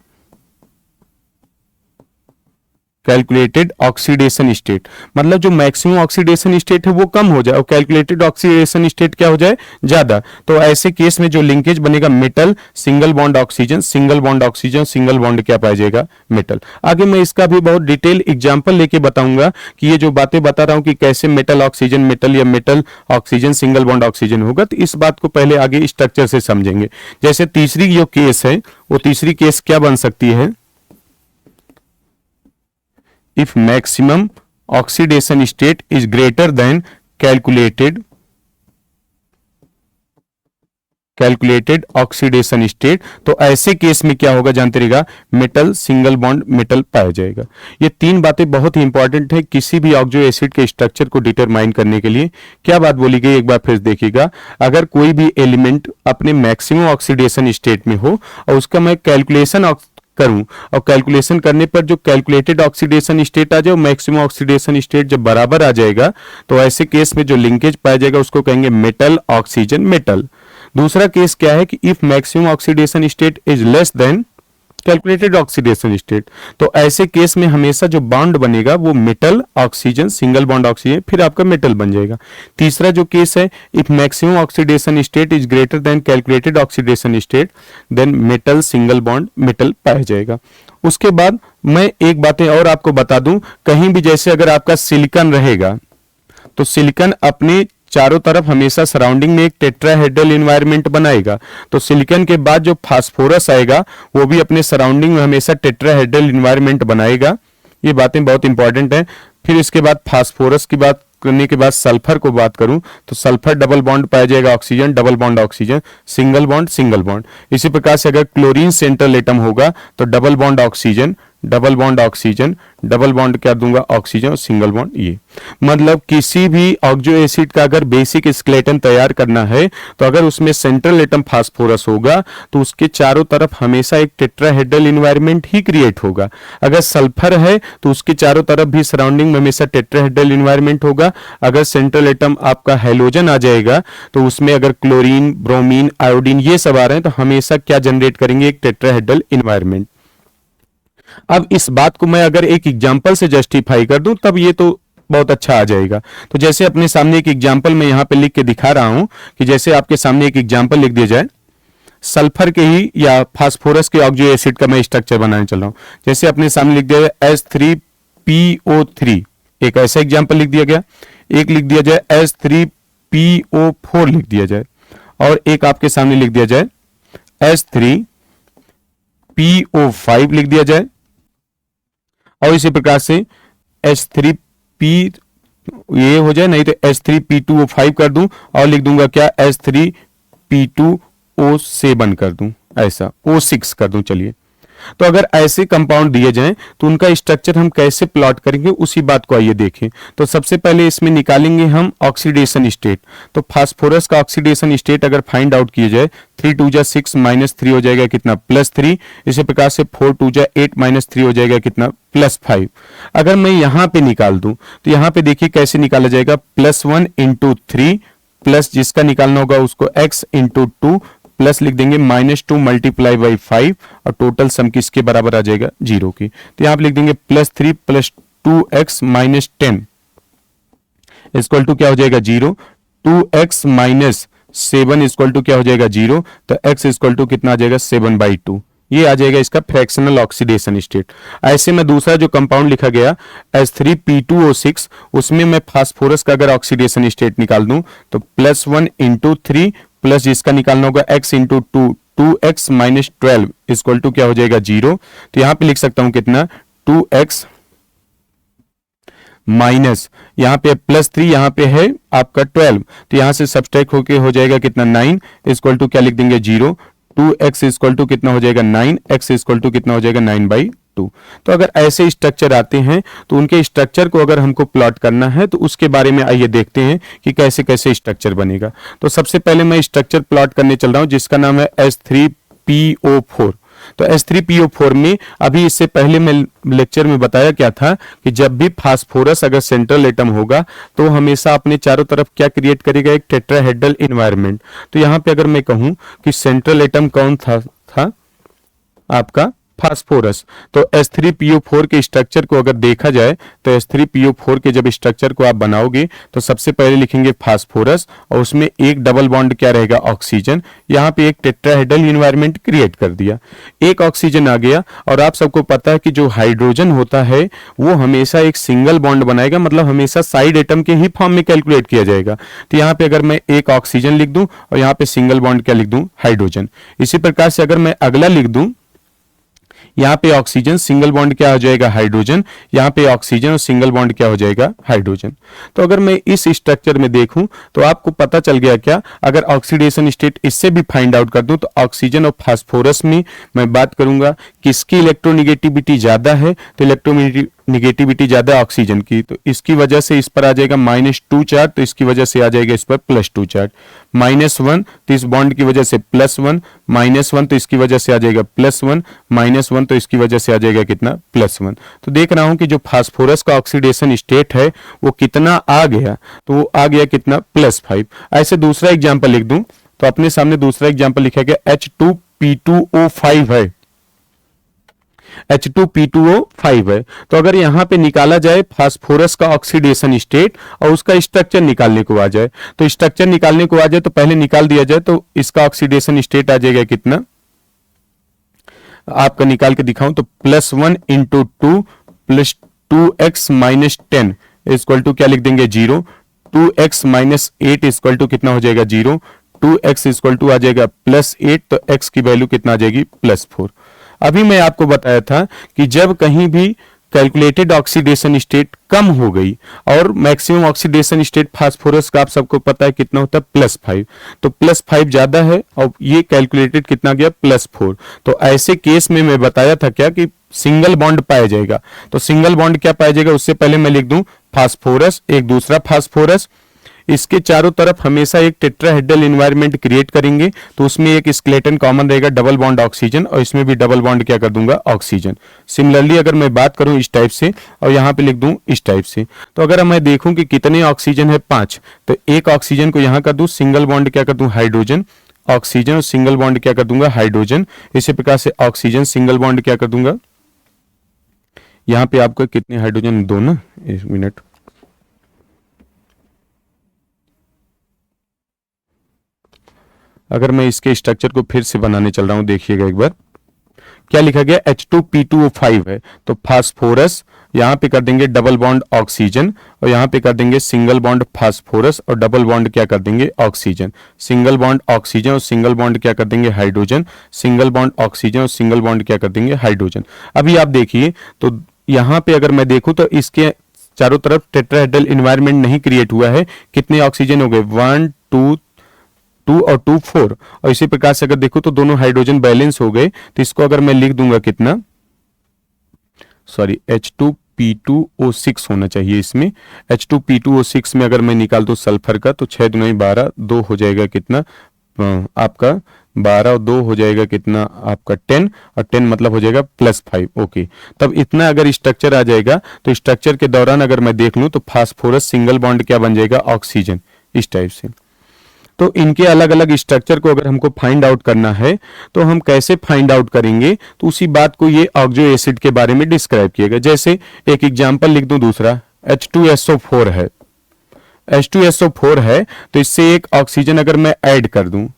oxidation state, मतलब जो मैक्सिमम ऑक्सीडेशन स्टेट है वो कम हो जाए और कैलकुलेटेड ऑक्सीडेशन स्टेट क्या हो जाए, ज्यादा। तो ऐसे केस में जो लिंकेज बनेगा, metal single bond oxygen single bond oxygen single bond क्या पाया जाएगा, मेटल। आगे मैं इसका भी बहुत डिटेल एग्जांपल लेके बताऊंगा कि ये जो बातें बता रहा हूं कि कैसे मेटल ऑक्सीजन मेटल या metal oxygen single bond oxygen होगा, तो इस बात को पहले आगे स्ट्रक्चर से समझेंगे। जैसे तीसरी जो केस है, वो तीसरी केस क्या बन सकती है, if maximum oxidation state is greater than calculated oxidation state, तो ऐसे केस में क्या होगा जानते रहिएगा, मेटल सिंगल बॉन्ड मेटल पाया जाएगा। ये 3 बातें बहुत ही इंपॉर्टेंट है किसी भी ऑक्सो एसिड के स्ट्रक्चर को डिटरमाइन करने के लिए। क्या बात बोली गई एक बार फिर देखिएगा, अगर कोई भी एलिमेंट अपने मैक्सिमम ऑक्सीडेशन स्टेट में हो और उसका मैं कैलकुलेशन करूं और कैलकुलेशन करने पर जो कैलकुलेटेड ऑक्सीडेशन स्टेट आ जाए, मैक्सिमम ऑक्सीडेशन स्टेट जब बराबर आ जाएगा, तो ऐसे केस में जो लिंकेज पाया जाएगा उसको कहेंगे मेटल ऑक्सीजन मेटल। दूसरा केस क्या है कि if maximum oxidation state is less than calculated oxidation state, तो ऐसे केस में हमेशा जो बॉन्ड बनेगा वो metal oxygen single bond oxygen फिर आपका मेटल बन जाएगा। तीसरा जो केस है, if maximum oxidation state is greater than calculated oxidation state, then metal single bond metal पाया जाएगा। उसके बाद मैं एक बातें और आपको बता दूं, कहीं भी जैसे अगर आपका सिलिकॉन रहेगा तो सिलिकॉन अपने चारों तरफ हमेशा सराउंडिंग में एक टेट्राहेड्रल एनवायरनमेंट बनाएगा, तो सिलिकॉन के बाद जो फास्फोरस आएगा वो भी अपने सराउंडिंग में हमेशा टेट्राहेड्रल एनवायरनमेंट बनाएगा। ये बातें बहुत इंपॉर्टेंट हैं। फिर इसके बाद फास्फोरस की बात करने के बाद सल्फर को बात करूं तो सल्फर डबल बॉन्ड पाया जाएगा, oxygen double bond oxygen single bond single bond. इसी प्रकार से अगर क्लोरीन सेंट्रल एटम होगा तो double bond oxygen double bond oxygen double bond क्या दूंगा, ऑक्सीजन और सिंगल बॉन्ड। ये मतलब किसी भी ऑक्सो एसिड का अगर बेसिक स्केलेटन तैयार करना है तो अगर उसमें सेंट्रल एटम फास्फोरस होगा तो उसके चारों तरफ हमेशा एक टेट्राहेड्रल एनवायरनमेंट ही क्रिएट होगा। अगर सल्फर है तो उसके चारों तरफ भी सराउंडिंग में हमेशा टेट्राहेड्रल एनवायरनमेंट होगा। अगर सेंट्रल एटम आपका हैलोजन आ जाएगा तो उसमें अगर क्लोरीन ब्रोमीन आयोडीन ये सब आ रहे हैं तो हमेशा क्या जनरेट करेंगे, एक टेट्राहेड्रल एनवायरनमेंट। अब इस बात को मैं अगर एक एग्जांपल से जस्टिफाई कर दूं तब ये तो बहुत अच्छा आ जाएगा। तो जैसे अपने सामने एक एग्जांपल मैं यहां पे लिख के दिखा रहा हूं कि जैसे आपके सामने एक एग्जांपल लिख दिया जाए, सल्फर के ही या फास्फोरस के ऑक्सो एसिड का मैं स्ट्रक्चर बनाने चल रहा हूं। जैसे अपने सामने लिख दिया जाए H3PO3, एक ऐसा एग्जाम्पल लिख दिया गया। एक लिख दिया जाए H3PO4 लिख दिया जाए, और एक आपके सामने लिख दिया जाए H3PO5 लिख दिया जाए, और इसी प्रकार से H3P ये हो जाए, नहीं तो H3P2O5 कर दूं और लिख दूंगा क्या, H3P2O7 कर दूं, ऐसा O6 कर दूं। चलिए, तो अगर ऐसे कंपाउंड दिए जाएं तो उनका स्ट्रक्चर हम कैसे प्लॉट करेंगे उसी बात को आइए देखें। तो सबसे पहले इसमें निकालेंगे हम ऑक्सीडेशन स्टेट। तो फास्फोरस का ऑक्सीडेशन स्टेट अगर फाइंड आउट किया जाए, 3 2 जा 6 -3 हो जाएगा कितना, +3। इसी प्रकार से 4 2 जा 8 -3 हो जाएगा कितना, +5। अगर मैं यहां पे निकाल दूं तो यहां पे देखिए कैसे निकाला जाएगा, +1 × 3 प्लस जिसका निकालना होगा उसको x इंटू टू प्लस लिख देंगे -2 मल्टीप्लाई बाई 5 और टोटल सम किसके बराबर आ जाएगा 0 की। तो यहां पे लिख देंगे +3 + 2x - 10 इक्वल टू क्या हो जाएगा 0। 2x - 7 इक्वल टू क्या हो जाएगा 0। तो x इक्वल टू कितना आ जाएगा 7/2। ये आ जाएगा इसका फ्रैक्शनल ऑक्सीडेशन स्टेट। ऐसे में दूसरा जो कंपाउंड लिखा गया H3P2O6 उसमें मैं फास्फोरस का अगर ऑक्सीडेशन स्टेट निकाल दूं तो +1 × 3 प्लस जिसका निकालना होगा x × 2 2x - 12 इक्वल टू क्या हो जाएगा 0। तो यहां पे लिख सकता हूं कितना 2x माइनस यहाँ पे +3 यहाँ पे है आपका 12 तो यहां से सब्सट्रैक्ट होके हो जाएगा कितना 9 इक्वल टू क्या लिख देंगे 0। 2x इक्वल टू कितना हो जाएगा 9 x इक्वल टू कितना हो जाएगा 9/2। तो अगर ऐसे स्ट्रक्चर आते हैं तो उनके स्ट्रक्चर को अगर हमको प्लॉट करना है तो उसके बारे में आइए देखते हैं कि कैसे कैसे स्ट्रक्चर बनेगा। तो सबसे पहले मैं स्ट्रक्चर प्लॉट करने चल रहा हूं जिसका नाम है H3PO4। तो H3PO4 में अभी इससे पहले मैं लेक्चर में बताया क्या था कि जब भी फास्फोरस अगर सेंट्रल एटम होगा तो हमेशा अपने चारों तरफ क्या क्रिएट करेगा एक टेट्राहेड्रल इन्वायरमेंट। तो यहां पे अगर मैं कहूं कि सेंट्रल एटम कौन था आपका फास्फोरस। तो H3PO4 के स्ट्रक्चर को अगर देखा जाए तो H3PO4 के जब स्ट्रक्चर को आप बनाओगे तो सबसे पहले लिखेंगे फास्फोरस और उसमें एक डबल बॉन्ड क्या रहेगा ऑक्सीजन। यहाँ पे एक टेट्राहेड्रल इन्वायरमेंट क्रिएट कर दिया, एक ऑक्सीजन आ गया। और आप सबको पता है कि जो हाइड्रोजन होता है वो हमेशा एक सिंगल बॉन्ड बनाएगा, मतलब हमेशा साइड एटम के ही फॉर्म में कैलकुलेट किया जाएगा। तो यहाँ पे अगर मैं एक ऑक्सीजन लिख दूं और यहाँ पे सिंगल बॉन्ड क्या लिख दूं हाइड्रोजन। इसी प्रकार से अगर मैं अगला लिख दूं यहाँ पे ऑक्सीजन सिंगल बॉन्ड क्या हो जाएगा हाइड्रोजन, यहाँ पे ऑक्सीजन और सिंगल बॉन्ड क्या हो जाएगा हाइड्रोजन। तो अगर मैं इस स्ट्रक्चर में देखूं तो आपको पता चल गया क्या, अगर ऑक्सीडेशन स्टेट इससे भी फाइंड आउट कर दूं तो ऑक्सीजन और फास्फोरस में मैं बात करूंगा किसकी इलेक्ट्रोनिगेटिविटी ज्यादा है। तो इलेक्ट्रोनिगेटिविटी ज्यादा ऑक्सीजन की, तो इसकी वजह से इस पर आ जाएगा -2 चार्ज, तो इसकी वजह से आ जाएगा इस पर +2 चार्ज। -1 तो इस बॉन्ड की वजह से +1, -1 तो इसकी वजह से आ जाएगा +1, -1 तो इसकी वजह से आ जाएगा कितना +1। तो देख रहा हूं कि जो फास्फोरस का ऑक्सीडेशन स्टेट है वो कितना आ गया, तो वो आ गया कितना +5। ऐसे दूसरा एग्जांपल लिख दूं तो अपने सामने दूसरा एग्जांपल लिखा गया H2P2O5 है, H2P2O5 है। तो अगर यहां पे निकाला जाए फास्फोरस का ऑक्सीडेशन स्टेट और उसका स्ट्रक्चर निकालने को आ जाए, तो स्ट्रक्चर निकालने को आ जाए तो पहले निकाल दिया जाए तो इसका ऑक्सीडेशन स्टेट आ जाएगा कितना, आपका निकाल के दिखाऊं तो +1 × 2 + 2x - 10 इक्वल टू क्या लिख देंगे 0। 2x - 8 इक्वल टू कितना हो जाएगा 0। 2x इक्वल टू आ जाएगा +8 तो x की वैल्यू कितना आ जाएगी +4। अभी मैं आपको बताया था कि जब कहीं भी कैलकुलेटेड ऑक्सीडेशन स्टेट कम हो गई और मैक्सिमम ऑक्सीडेशन स्टेट फास्फोरस का आप सबको पता है कितना होता है +5, तो +5 ज्यादा है और ये कैलकुलेटेड कितना गया +4। तो ऐसे केस में मैं बताया था क्या कि सिंगल बॉन्ड पाया जाएगा। तो सिंगल बॉन्ड क्या पाया जाएगा, उससे पहले मैं लिख दूं फास्फोरस, एक दूसरा फास्फोरस, इसके चारों तरफ हमेशा एक टेट्राहेड्रल इन्वायरमेंट क्रिएट करेंगे तो उसमें एक स्केलेटन कॉमन रहेगा डबल बॉन्ड ऑक्सीजन और इसमें भी डबल बॉन्ड क्या कर दूंगा ऑक्सीजन। सिमिलरली अगर मैं बात करूं इस टाइप से और यहां पे लिख दूं इस टाइप से, तो अगर मैं देखूं कि कितने ऑक्सीजन है 5, तो एक ऑक्सीजन को यहां कर दूं सिंगल बॉन्ड क्या कर दूं हाइड्रोजन, ऑक्सीजन और सिंगल बॉन्ड क्या कर दूंगा हाइड्रोजन। इसी प्रकार से ऑक्सीजन सिंगल बॉन्ड क्या कर दूंगा, यहां पे आपको कितने हाइड्रोजन, 2 ना, 1 मिनट, अगर मैं इसके स्ट्रक्चर को फिर से बनाने चल रहा हूं देखिएगा एक बार क्या लिखा गया H2P2O5 है। तो फास्फोरस यहां पे कर देंगे डबल बॉन्ड ऑक्सीजन और यहां पे कर देंगे सिंगल बॉन्ड फास्फोरस और डबल बॉन्ड क्या कर देंगे ऑक्सीजन, सिंगल बॉन्ड ऑक्सीजन और सिंगल बॉन्ड क्या कर देंगे हाइड्रोजन, सिंगल बॉन्ड ऑक्सीजन और सिंगल बॉन्ड क्या कर देंगे हाइड्रोजन। अभी आप देखिए तो यहां पे अगर मैं देखूं तो इसके चारों तरफ टेट्राहेड्रल इन्वायरमेंट नहीं क्रिएट हुआ है। कितने ऑक्सीजन हो गए 1 2 और 2 4 और इसी प्रकार से अगर देखो तो दोनों हाइड्रोजन बैलेंस हो गए। तो इसको अगर मैं लिख दूंगा कितना, सॉरी H2P2O6 होना चाहिए इसमें। H2P2O6 में अगर मैं निकाल दूं सल्फर का तो 6 दूनी 12, 2 हो जाएगा कितना आपका 12 और 2 हो जाएगा कितना आपका 10 और 10 मतलब हो जाएगा +5। ओके, तब इतना अगर स्ट्रक्चर आ जाएगा तो स्ट्रक्चर के दौरान अगर मैं देख लूं तो फास्फोरस सिंगल बॉन्ड क्या बन जाएगा ऑक्सीजन, इस टाइप से। तो इनके अलग अलग स्ट्रक्चर को अगर हमको फाइंड आउट करना है तो हम कैसे फाइंड आउट करेंगे, तो उसी बात को ये ऑक्सो एसिड के बारे में डिस्क्राइब किएगा। जैसे एक एग्जांपल लिख दूं, दूसरा H2SO4 है, H2SO4 है, तो इससे एक ऑक्सीजन अगर मैं ऐड कर दूं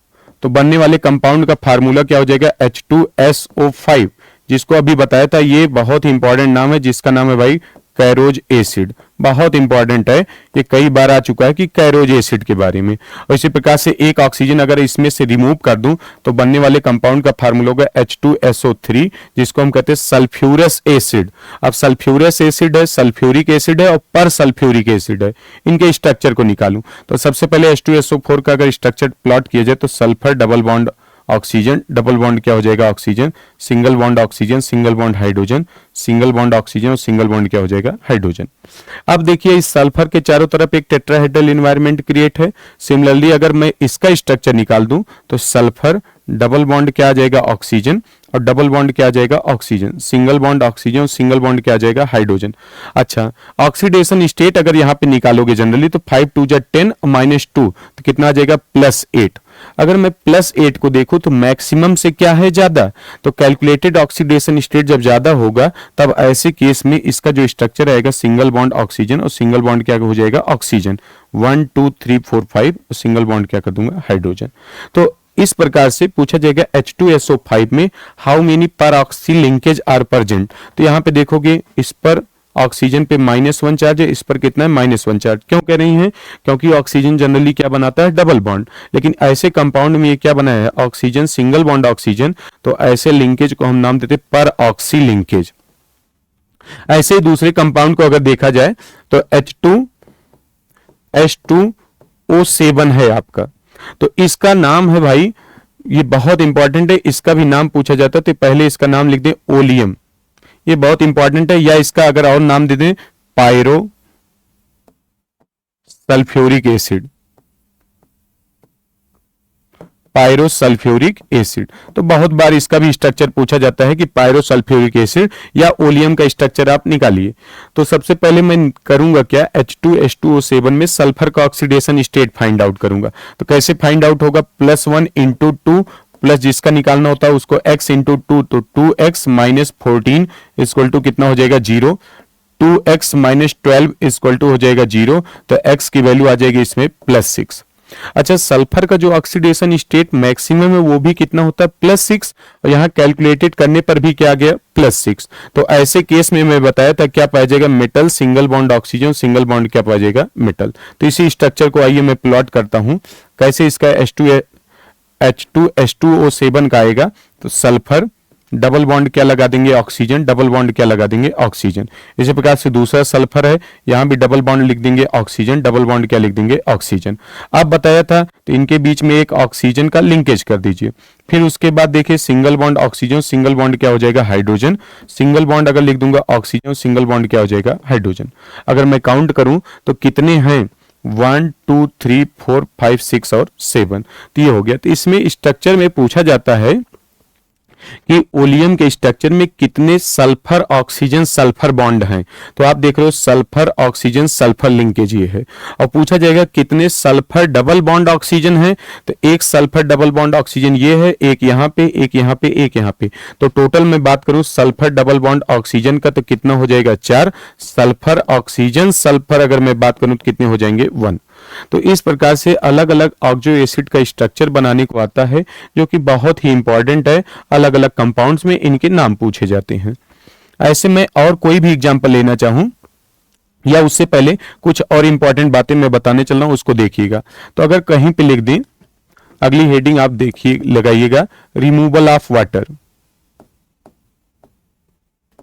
तो बनने वाले कंपाउंड का फार्मूला क्या हो जाएगा, H2SO5, जिसको अभी बताया था। ये बहुत ही इंपॉर्टेंट नाम है, जिसका नाम है भाई कैरोज एसिड। बहुत इंपॉर्टेंट है, ये कई बार आ चुका है कि कैरोज एसिड के बारे में। और इसी प्रकार से एक ऑक्सीजन अगर इसमें से रिमूव कर दूं तो बनने वाले कंपाउंड का फार्मूला होगा H2SO3, जिसको हम कहते हैं सल्फ्यूरस एसिड। अब सल्फ्यूरस एसिड है, सल्फ्यूरिक एसिड है और पर सल्फ्यूरिक एसिड है, इनके स्ट्रक्चर को निकालूं तो सबसे पहले H2SO4 का अगर स्ट्रक्चर प्लॉट किया जाए तो sulphur double bond oxygen, double bond क्या हो जाएगा oxygen, single bond oxygen, single bond hydrogen, single bond oxygen और सिंगल बॉन्ड क्या हो जाएगा हाइड्रोजन। अब देखिए इस सल्फर के चारों तरफ एक टेट्राहेड्रल एनवायरनमेंट क्रिएट है। सिमिलरली अगर मैं इसका स्ट्रक्चर निकाल दूं तो सल्फर डबल बॉन्ड क्या आ जाएगा ऑक्सीजन और डबल बॉन्ड क्या आ जाएगा ऑक्सीजन, सिंगल बॉन्ड ऑक्सीजन और सिंगल बॉन्ड क्या आ जाएगा हाइड्रोजन। अच्छा, ऑक्सीडेशन स्टेट अगर यहाँ पे निकालोगे जनरली तो 5 2 जा 10 -2 तो कितना आ जाएगा +8। अगर मैं +8 को देखूं तो मैक्सिमम से क्या है ज्यादा, तो कैलकुलेटेड ऑक्सीडेशन स्टेट जब ज्यादा होगा तब ऐसे केस में इसका जो स्ट्रक्चर आएगा सिंगल बॉन्ड ऑक्सीजन और सिंगल बॉन्ड क्या हो जाएगा ऑक्सीजन, 1 2 3 4 5 और सिंगल बॉन्ड क्या कर दूंगा हाइड्रोजन। तो इस प्रकार से पूछा जाएगा H2SO5 में हाउ मेनी पर ऑक्सी लिंकेज आर प्रेजेंट। तो यहां पे देखोगे इस पर ऑक्सीजन पे -1 चार्ज है, इस पर कितना है -1 चार्ज। क्यों कह रही हैं, क्योंकि ऑक्सीजन जनरली क्या बनाता है डबल बॉन्ड, लेकिन ऐसे कंपाउंड में ये क्या बनाया है ऑक्सीजन सिंगल बॉन्ड ऑक्सीजन, तो ऐसे लिंकेज को हम नाम देते हैं पर ऑक्सी लिंकेज। ऐसे ही दूसरे कंपाउंड को अगर देखा जाए तो H2H2O7 है आपका, तो इसका नाम है भाई, ये बहुत इंपॉर्टेंट है, इसका भी नाम पूछा जाता है तो पहले इसका नाम लिख दें ओलियम, ये बहुत इंपॉर्टेंट है, या इसका अगर और नाम दे दें pyro sulphuric acid, pyrosulphuric acid. तो बहुत बार इसका भी स्ट्रक्चर पूछा जाता है कि पायरोसल्फ्यूरिक एसिड या ओलियम का स्ट्रक्चर आप निकालिए। तो सबसे पहले मैं करूंगा क्या, H2H2O7 में सल्फर का ऑक्सीडेशन स्टेट फाइंड आउट करूंगा। तो कैसे फाइंड आउट होगा, +1 × 2 प्लस जिसका निकालना होता है उसको x × 2, तो 2x - 14 इक्वल टू कितना हो जाएगा 0, 2x - 12 इक्वल टू हो जाएगा 0, तो x की वैल्यू आ जाएगी इसमें +6। अच्छा, सल्फर का जो ऑक्सीडेशन स्टेट मैक्सिमम है वो भी कितना होता है +6, और यहाँ कैलकुलेटेड करने पर भी क्या आ गया +6। तो ऐसे केस में मैं बताया था क्या पाया जाएगा metal, single bond oxygen, single bond क्या पाया जाएगा मेटल। तो इसी स्ट्रक्चर को आइए मैं प्लॉट करता हूं कैसे इसका H2H2O7 का आएगा। तो सल्फर डबल बॉन्ड क्या लगा देंगे ऑक्सीजन, डबल बॉन्ड क्या लगा देंगे ऑक्सीजन। इसी प्रकार से दूसरा सल्फर है, यहां भी डबल बॉन्ड लिख देंगे ऑक्सीजन, डबल बॉन्ड क्या लिख देंगे ऑक्सीजन। अब बताया था तो इनके बीच में एक ऑक्सीजन का लिंकेज कर दीजिए। फिर उसके बाद देखिए single bond oxygen, single bond क्या हो जाएगा हाइड्रोजन, सिंगल बॉन्ड अगर लिख दूंगा ऑक्सीजन, सिंगल बॉन्ड क्या हो जाएगा हाइड्रोजन। अगर मैं काउंट करूं तो कितने हैं 1 2 3 4 5 6 और 7, तो ये हो गया। तो इसमें स्ट्रक्चर में पूछा जाता है कि ओलियम के स्ट्रक्चर में कितने सल्फर ऑक्सीजन सल्फर बॉन्ड हैं। तो आप देख रहे हो सल्फर ऑक्सीजन सल्फर लिंकेज ये है, और पूछा जाएगा कितने सल्फर डबल बॉन्ड ऑक्सीजन है। तो एक सल्फर डबल बॉन्ड ऑक्सीजन ये है, एक यहाँ पे, एक यहाँ पे, एक यहाँ पे। तो टोटल में बात करूं सल्फर डबल बॉन्ड ऑक्सीजन का तो कितना हो जाएगा 4, सल्फर ऑक्सीजन सल्फर अगर मैं बात करूं तो कितने हो जाएंगे 1। तो इस प्रकार से अलग अलग ऑक्सो एसिड का स्ट्रक्चर बनाने को आता है, जो कि बहुत ही इंपॉर्टेंट है। अलग अलग कंपाउंड्स में इनके नाम पूछे जाते हैं। ऐसे में और कोई भी एग्जांपल लेना चाहूं या उससे पहले कुछ और इंपॉर्टेंट बातें मैं बताने चल रहा हूं, उसको देखिएगा। तो अगर कहीं पे लिख दें, अगली हेडिंग आप देखिए लगाइएगा, removal of water,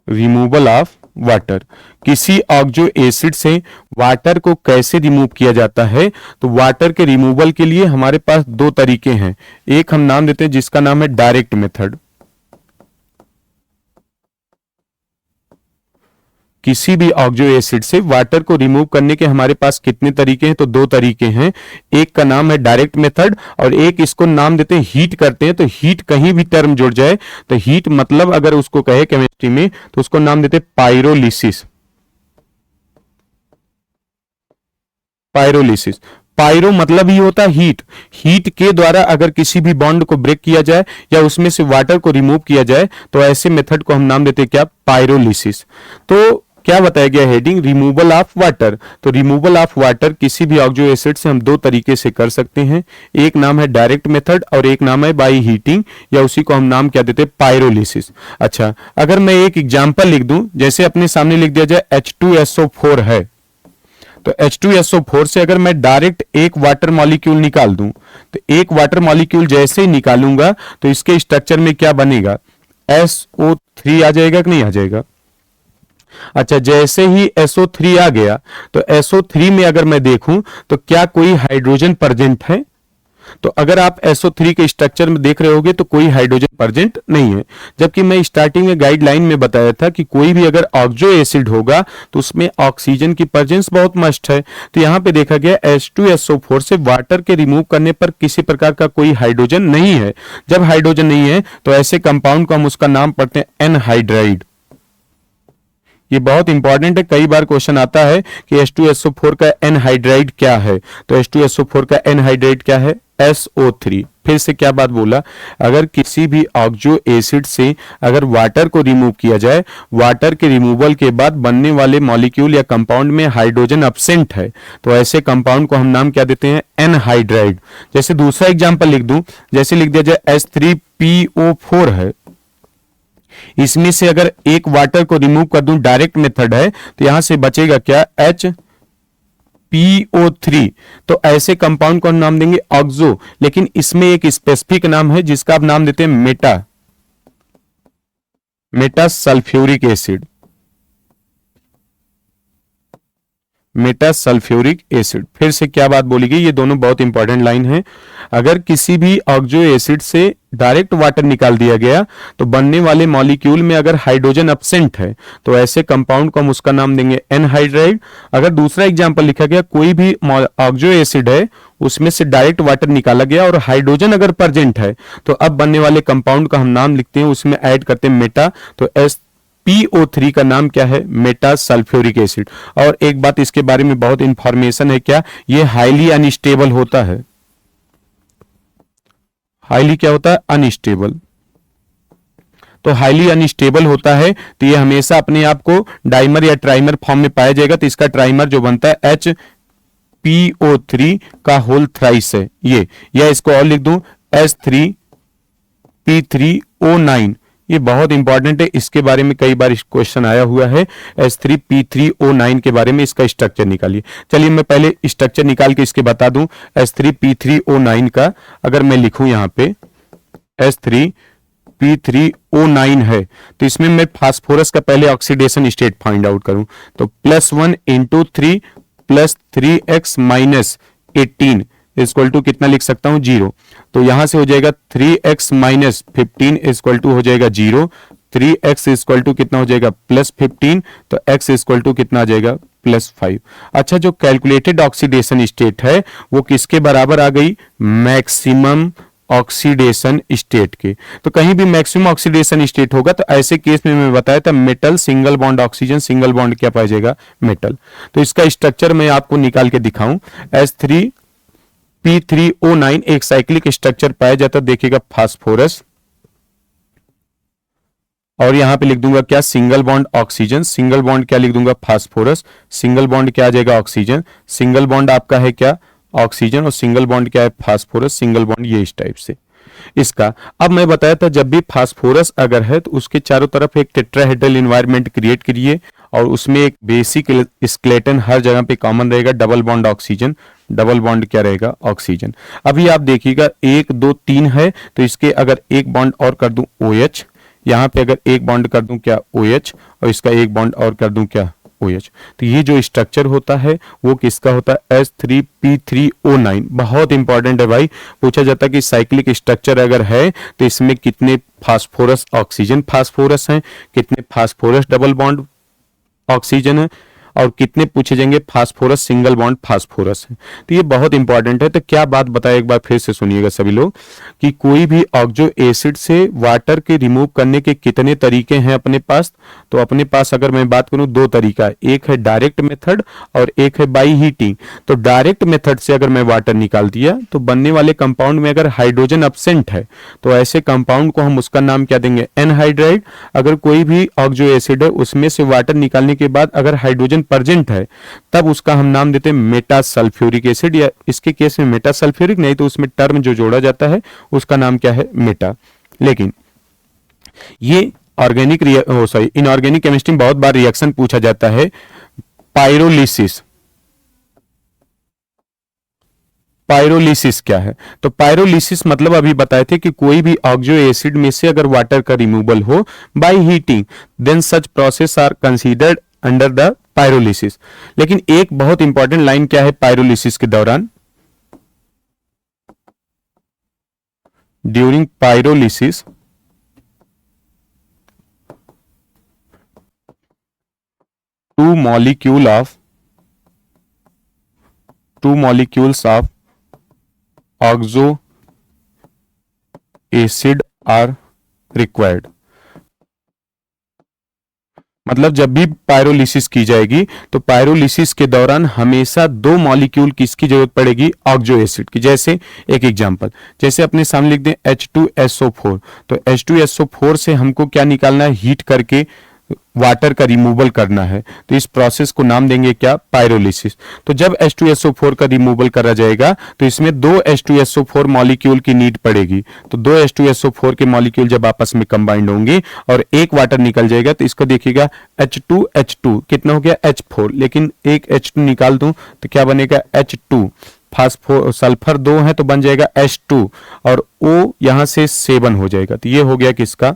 removal of water. किसी ऑक्सो एसिड से वाटर को कैसे रिमूव किया जाता है, तो वाटर के रिमूवल के लिए हमारे पास दो तरीके हैं। एक हम नाम देते हैं जिसका नाम है डायरेक्ट मेथड। किसी भी ऑक्सो एसिड से वाटर को रिमूव करने के हमारे पास कितने तरीके हैं, तो दो तरीके हैं। एक का नाम है डायरेक्ट मेथड और एक इसको नाम देते हैं हीट करते हैं। तो हीट कहीं भी टर्म जुड़ जाए तो हीट मतलब अगर उसको कहे केमिस्ट्री में तो उसको नाम देते हैं पायरोलिसिस। पायरोलिसिस पायरो मतलब ही होता है हीट। हीट के द्वारा अगर किसी भी बॉन्ड को ब्रेक किया जाए या उसमें से वाटर को रिमूव किया जाए तो ऐसे मेथड को हम नाम देते हैं क्या, पायरोलिसिस। तो क्या बताया गया हेडिंग, रिमूवल ऑफ वाटर। तो रिमूवल ऑफ वाटर किसी भी ऑक्सो एसिड से हम दो तरीके से कर सकते हैं, एक नाम है डायरेक्ट मेथड और एक नाम है बाय हीटिंग, या उसी को हम नाम क्या देते हैं, पायरोलिसिस। अच्छा, अगर मैं एक एग्जांपल लिख दूं, जैसे अपने सामने लिख दिया जाए H2SO4 है, तो H2SO4 से अगर मैं डायरेक्ट एक वाटर मॉलिक्यूल निकाल दूं, तो एक वाटर मॉलिक्यूल जैसे ही निकालूंगा तो इसके स्ट्रक्चर में क्या बनेगा, SO3 आ जाएगा कि नहीं आ जाएगा। अच्छा, जैसे ही SO3 आ गया तो SO3 में अगर मैं देखूं तो क्या कोई हाइड्रोजन प्रेजेंट है, तो अगर आप SO3 के स्ट्रक्चर में देख रहे होगे तो कोई हाइड्रोजन प्रेजेंट नहीं है। जबकि मैं स्टार्टिंग में गाइडलाइन में बताया था कि कोई भी अगर ऑक्सो एसिड होगा तो उसमें ऑक्सीजन की प्रेजेंस बहुत मस्ट है। तो यहां पे देखा गया H2SO4 से वाटर के रिमूव करने पर किसी प्रकार का कोई हाइड्रोजन नहीं है। जब हाइड्रोजन नहीं है तो ऐसे कंपाउंड को हम उसका नाम पढ़ते हैं एनहाइड्राइड। ये बहुत इंपॉर्टेंट है, कई बार क्वेश्चन आता है कि H2SO4 का एनहाइड्राइड क्या है। तो H2SO4 का एनहाइड्राइड क्या है, SO3। फिर से क्या बात बोला, अगर किसी भी ऑक्सो एसिड से अगर वाटर को रिमूव किया जाए, वाटर के रिमूवल के बाद बनने वाले मॉलिक्यूल या कंपाउंड में हाइड्रोजन एब्सेंट है, तो ऐसे कंपाउंड को हम नाम क्या देते हैं, एनहाइड्राइड। जैसे दूसरा एग्जांपल लिख दूं, जैसे लिख दिया जाए H3PO4 है, इसमें से अगर एक वाटर को रिमूव कर दूं, डायरेक्ट मेथड है, तो यहां से बचेगा क्या, HPO3। तो ऐसे कंपाउंड को हम नाम देंगे ऑक्सो, लेकिन इसमें एक स्पेसिफिक नाम है जिसका आप नाम देते हैं Meta sulphuric acid. Meta sulphuric acid. फिर से क्या बात बोली गई, ये दोनों बहुत इंपॉर्टेंट लाइन है। अगर किसी भी ऑक्सो एसिड से डायरेक्ट वाटर निकाल दिया गया तो बनने वाले मॉलिक्यूल में अगर हाइड्रोजन एब्सेंट है तो ऐसे कंपाउंड को हम उसका नाम देंगे एनहाइड्राइड। अगर दूसरा एग्जांपल लिखा गया, कोई भी ऑक्सो एसिड है उसमें से डायरेक्ट वाटर निकाला गया और हाइड्रोजन अगर प्रेजेंट है तो अब बनने वाले कंपाउंड का हम नाम लिखते हैं, उसमें ऐड करते हैं मेटा। तो PO3 का नाम क्या है, मेटा सल्फ्यूरिक एसिड। और एक बात इसके बारे में बहुत इंफॉर्मेशन है, क्या, ये हाईली अनस्टेबल होता है। हाईली क्या होता है, अनस्टेबल। तो हाईली अनस्टेबल होता है तो ये हमेशा अपने आप को डाइमर या ट्राइमर फॉर्म में पाया जाएगा। तो इसका ट्राइमर जो बनता है HPO3 का होल थ्राइस है ये, या इसको और लिख दूं H3P3O9। ये बहुत इंपॉर्टेंट है, इसके बारे में कई बार क्वेश्चन आया हुआ है। H3P3O9 के बारे में इसका स्ट्रक्चर निकालिए। चलिए मैं पहले स्ट्रक्चर निकाल के इसके बता दूं। H3P3O9 का अगर मैं लिखूं यहाँ पे H3P3O9 है तो इसमें मैं फास्फोरस का पहले ऑक्सीडेशन स्टेट फाइंड आउट करूं तो +1 × 3 + 3x - 18 इक्वल टू कितना लिख सकता हूं, 0। तो यहां से हो जाएगा 3x - 15 इक्वल टू हो जाएगा 0। 3x इक्वल टू कितना हो जाएगा, +15। तो x इक्वल टू कितना आ जाएगा, +5। अच्छा, जो कैलकुलेटेड ऑक्सीडेशन स्टेट है वो किसके बराबर आ गई, मैक्सिमम ऑक्सीडेशन स्टेट के। तो कहीं भी मैक्सिमम ऑक्सीडेशन स्टेट होगा तो ऐसे केस में मैं बताया था metal single bond oxygen, single bond क्या पाया जाएगा, मेटल। तो इसका स्ट्रक्चर मैं आपको निकाल के दिखाऊं। H3P3O9 एक साइक्लिक स्ट्रक्चर पाया जाता, देखिएगा फास्फोरस, और यहां पे लिख दूंगा क्या, single bond oxygen, single bond क्या लिख दूंगा, फास्फोरस, सिंगल बॉन्ड क्या आ जाएगा, ऑक्सीजन, सिंगल बॉन्ड आपका है क्या, ऑक्सीजन, और सिंगल बॉन्ड क्या है, फास्फोरस, सिंगल बॉन्ड ये इस टाइप से इसका। अब मैं बताया था जब भी फास्फोरस अगर है तो उसके चारों तरफ एक टेट्राहेड्रल एनवायरनमेंट क्रिएट करिए और उसमें एक बेसिक स्केलेटन हर जगह पे कॉमन रहेगा, double bond oxygen, double bond क्या रहेगा, ऑक्सीजन। अभी आप देखिएगा 1 2 3 है तो इसके अगर एक बॉन्ड और कर दूं OH, यहां पे अगर एक बॉन्ड कर दूं क्या, OH, और इसका एक बॉन्ड और कर दूं क्या, OH। तो ये जो स्ट्रक्चर होता है वो किसका होता है, H3P3O9। बहुत इंपॉर्टेंट है भाई, पूछा जाता है कि साइक्लिक स्ट्रक्चर अगर है तो इसमें कितने फास्फोरस ऑक्सीजन फास्फोरस हैं, कितने फास्फोरस डबल बॉन्ड ऑक्सीजन है, और कितने पूछे जाएंगे, फास्फोरस सिंगल बॉन्ड फास्फोरस है। तो ये बहुत इंपॉर्टेंट है। तो क्या बात बताया, एक बार फिर से सुनिएगा सभी लोग, कि कोई भी ऑक्सो एसिड से वाटर के रिमूव करने के कितने तरीके हैं अपने पास। तो अपने पास अगर मैं बात करूं दो तरीका, एक है डायरेक्ट मेथड और एक है बाई हीटिंग। तो डायरेक्ट मेथड से अगर मैं वाटर निकाल दिया तो बनने वाले कंपाउंड में अगर हाइड्रोजन एब्सेंट है तो ऐसे कंपाउंड को हम उसका नाम क्या देंगे, एनहाइड्राइड। अगर कोई भी ऑक्सो एसिड है उसमें से वाटर निकालने के बाद अगर हाइड्रोजन प्रेजेंट है तब उसका हम नाम देते हैं मेटा सल्फ्यूरिक एसिड, या इसके केस में मेटा सल्फ्यूरिक, नहीं तो उसमें टर्म जो जोड़ा जाता है उसका नाम क्या है, मेटा। लेकिन ये ऑर्गेनिक सॉरी इनऑर्गेनिक केमिस्ट्री में बहुत बार रिएक्शन पूछा जाता है, पायरोलिसिस। पायरोलिसिस क्या है, तो पायरोलिसिस मतलब अभी बताए थे कि कोई भी ऑक्सो एसिड में से अगर वाटर का रिमूवल हो by heating, then such process are considered under the pyrolysis. लेकिन एक बहुत इंपॉर्टेंट लाइन क्या है पायरोलिसिस के दौरान, during pyrolysis two molecules of oxo acid are required. मतलब जब भी पायरोलिसिस की जाएगी तो पायरोलिसिस के दौरान हमेशा दो मॉलिक्यूल किसकी जरूरत पड़ेगी, ऑक्सो एसिड की। जैसे एक एग्जांपल, जैसे अपने सामने लिख दें H2SO4, तो H2SO4 से हमको क्या निकालना है, हीट करके वाटर का रिमूवल करना है। तो इस प्रोसेस को नाम देंगे क्या, पायरोलिसिस। तो जब H2SO4 का रिमूवल करा जाएगा तो इसमें दो H2SO4 मॉलिक्यूल की नीड पड़ेगी। तो दो H2SO4 के मॉलिक्यूल जब आपस में कंबाइंड होंगे और एक वाटर निकल जाएगा तो इसको देखिएगा H2H2 कितना हो गया, H4। लेकिन एक H2 निकाल दूं तो क्या बनेगा, H2। फास्फो सल्फर दो है तो बन जाएगा H2 और O यहां से 7 हो जाएगा। तो ये हो गया किसका,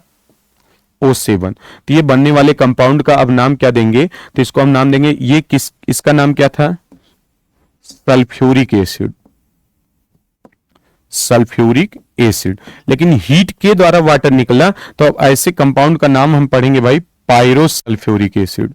O7। तो ये बनने वाले कंपाउंड का अब नाम क्या देंगे, तो इसको हम नाम देंगे, ये इसका नाम क्या था, सल्फ्यूरिक एसिड। Sulphuric acid. लेकिन हीट के द्वारा वाटर निकला तो अब ऐसे कंपाउंड का नाम हम पढ़ेंगे भाई पायरोसल्फ्यूरिक एसिड।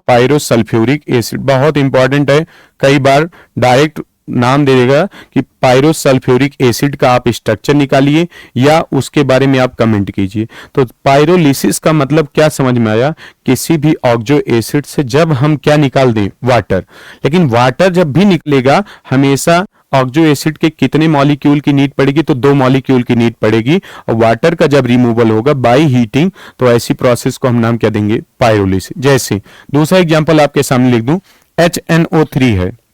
पायरोसल्फ्यूरिक एसिड बहुत इंपॉर्टेंट है, कई बार डायरेक्ट नाम दे देगा कि पायरोसल्फ्यूरिक एसिड का आप स्ट्रक्चर निकालिए या उसके बारे में आप कमेंट कीजिए। तो पायरोलिसिस का मतलब क्या समझ में आया, किसी भी ऑक्सो एसिड से जब हम क्या निकाल दें, वाटर। लेकिन वाटर जब भी निकलेगा हमेशा ऑक्सो एसिड के कितने मॉलिक्यूल की नीड पड़ेगी, तो दो मॉलिक्यूल की नीड पड़ेगी। और वाटर का जब रिमूवल होगा बाय हीटिंग तो ऐसी प्रोसेस को हम नाम क्या देंगे, पायरोलिसिस। जैसे दूसरा एग्जांपल आपके सामने लिख दूं, HNO3 है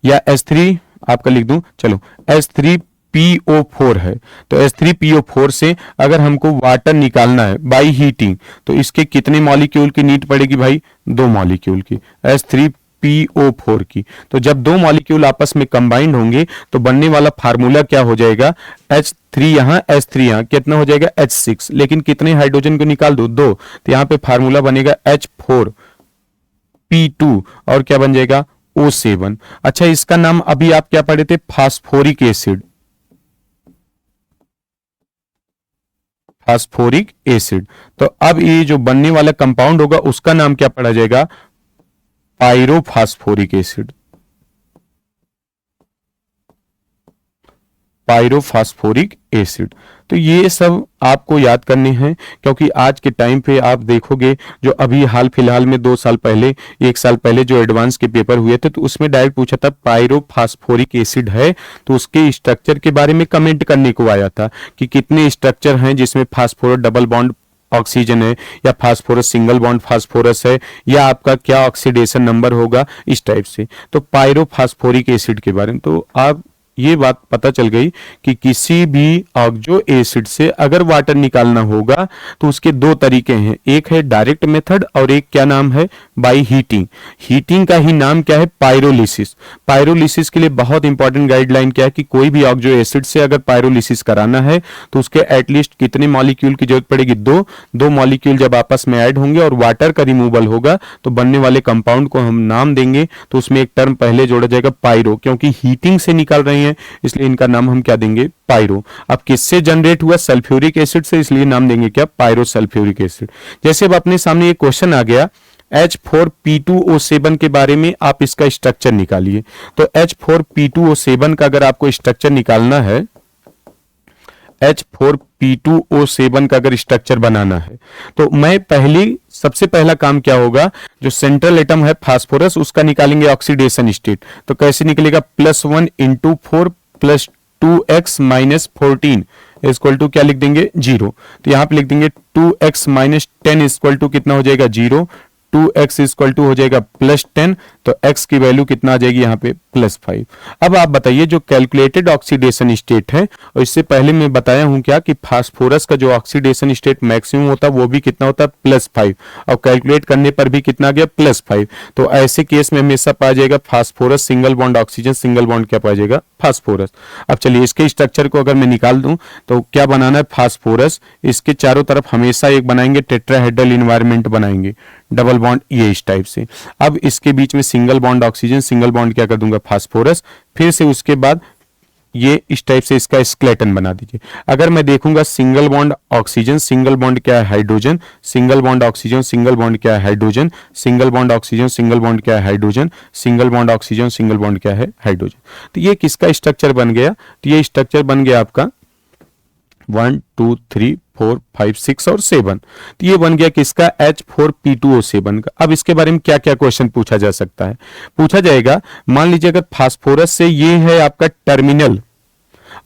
या H3 आपका लिख दूं, चलो H3PO4 है। तो H3PO4 से अगर हमको वाटर निकालना है बाय हीटिंग तो इसके कितने मॉलिक्यूल की नीड पड़ेगी भाई, दो मॉलिक्यूल की, H3PO4 की। तो जब दो मॉलिक्यूल आपस में कंबाइंड होंगे तो बनने वाला फार्मूला क्या हो जाएगा, H3 यहां H3 यहां, कितना हो जाएगा H6। लेकिन कितने हाइड्रोजन को निकाल दो, दो, तो यहां पे फार्मूला बनेगा H4P2 और क्या बन जाएगा, O7। अच्छा, इसका नाम अभी आप क्या पढ़े थे, फास्फोरिक एसिड। Phosphoric acid. तो अब ये जो बनने वाला कंपाउंड होगा उसका नाम क्या पढ़ा जाएगा, पायरोफास्फोरिक एसिड। पायरोफास्फोरिक एसिड। तो ये सब आपको याद करने हैं, क्योंकि आज के टाइम पे आप देखोगे जो अभी हाल फिलहाल में 2 साल पहले, 1 साल पहले जो एडवांस के पेपर हुए थे तो उसमें डायरेक्ट पूछा था पायरोफास्फोरिक एसिड है तो उसके स्ट्रक्चर के बारे में कमेंट करने को आया था कि कितने स्ट्रक्चर हैं जिसमें फास्फोरस डबल बॉन्ड ऑक्सीजन है या फास्फोरस सिंगल बॉन्ड फास्फोरस है या आपका क्या ऑक्सीडेशन नंबर होगा, इस टाइप से। तो पायरोफास्फोरिक एसिड के बारे में तो आप ये बात पता चल गई कि किसी भी ऑक्सो एसिड से अगर वाटर निकालना होगा तो उसके दो तरीके हैं, एक है डायरेक्ट मेथड और एक क्या नाम है, बाय हीटिंग। हीटिंग का ही नाम क्या है, पायरोलिसिस। पायरोलिसिस के लिए बहुत इंपॉर्टेंट गाइडलाइन क्या है कि कोई भी ऑक्सो एसिड से अगर पायरोलिसिस कराना है तो उसके एटलीस्ट कितने मॉलिक्यूल की जरूरत पड़ेगी, दो मॉलिक्यूल जब आपस में ऐड होंगे और वाटर का रिमूवल होगा तो बनने वाले कंपाउंड को हम नाम देंगे। तो उसमें एक टर्म पहले जोड़ा जाएगा पायरो, क्योंकि हीटिंग से निकाल रहे हैं नहीं है, इसलिए इनका नाम हम क्या देंगे, पायरो। अब किससे जनरेट हुआ, सल्फ्यूरिक एसिड से, इसलिए नाम देंगे क्या, पायरो सल्फ्यूरिक एसिड। जैसे अब अपने सामने एक क्वेश्चन आ गया H4P2O7 के बारे में, आप इसका स्ट्रक्चर निकालिए। तो H4P2O7 का अगर आपको स्ट्रक्चर निकालना है, H4P2O7 का अगर स्ट्रक्चर बनाना है, तो मैं सबसे पहला काम क्या होगा, जो सेंट्रल एटम है फास्फोरस, उसका निकालेंगे ऑक्सीडेशन स्टेट। तो कैसे निकलेगा, +1 × 4 + 2x - 14 इक्वल टू क्या लिख देंगे, 0। तो यहां पे लिख देंगे 2x - 10 इक्वल टू कितना हो जाएगा, 0। 2x इक्वल टू हो जाएगा +10, तो x की वैल्यू कितना आ जाएगी यहाँ पे, +5। अब आप बताइए जो कैलकुलेटेड ऑक्सीडेशन स्टेट है, और इससे पहले मैं बताया हूं क्या कि फास्फोरस का जो ऑक्सीडेशन स्टेट मैक्सिमम होता है वो भी कितना होता है, +5, और कैलकुलेट करने पर भी कितना आ गया, +5। तो ऐसे केस में हमेशा पाया जाएगा phosphorus single bond oxygen, single bond क्या पाया जाएगा, फास्फोरस। अब चलिए इसके स्ट्रक्चर को अगर मैं निकाल दूं, तो क्या बनाना है, फास्फोरस, इसके चारों तरफ हमेशा एक बनाएंगे टेट्राहेड्रल इन्वायरमेंट बनाएंगे, डबल बॉन्ड ये इस टाइप से। अब इसके बीच में single bond oxygen, single bond क्या कर दूंगा, फास्फोरस। फिर से उसके बाद ये इस टाइप से इसका स्केलेटन बना दीजिए। अगर मैं देखूंगा single bond oxygen, single bond क्या है, hydrogen, single bond oxygen, single bond क्या है, hydrogen, single bond oxygen, single bond क्या है, hydrogen, single bond oxygen, single bond क्या है, हाइड्रोजन। तो ये किसका स्ट्रक्चर बन गया, तो ये स्ट्रक्चर बन गया आपका 1 2 3 4 5 6 और 7। तो ये बन गया किसका, H4P2O7 का। अब इसके बारे में क्या क्या क्वेश्चन पूछा जा सकता है, पूछा जाएगा, मान लीजिए अगर फास्फोरस से ये है आपका टर्मिनल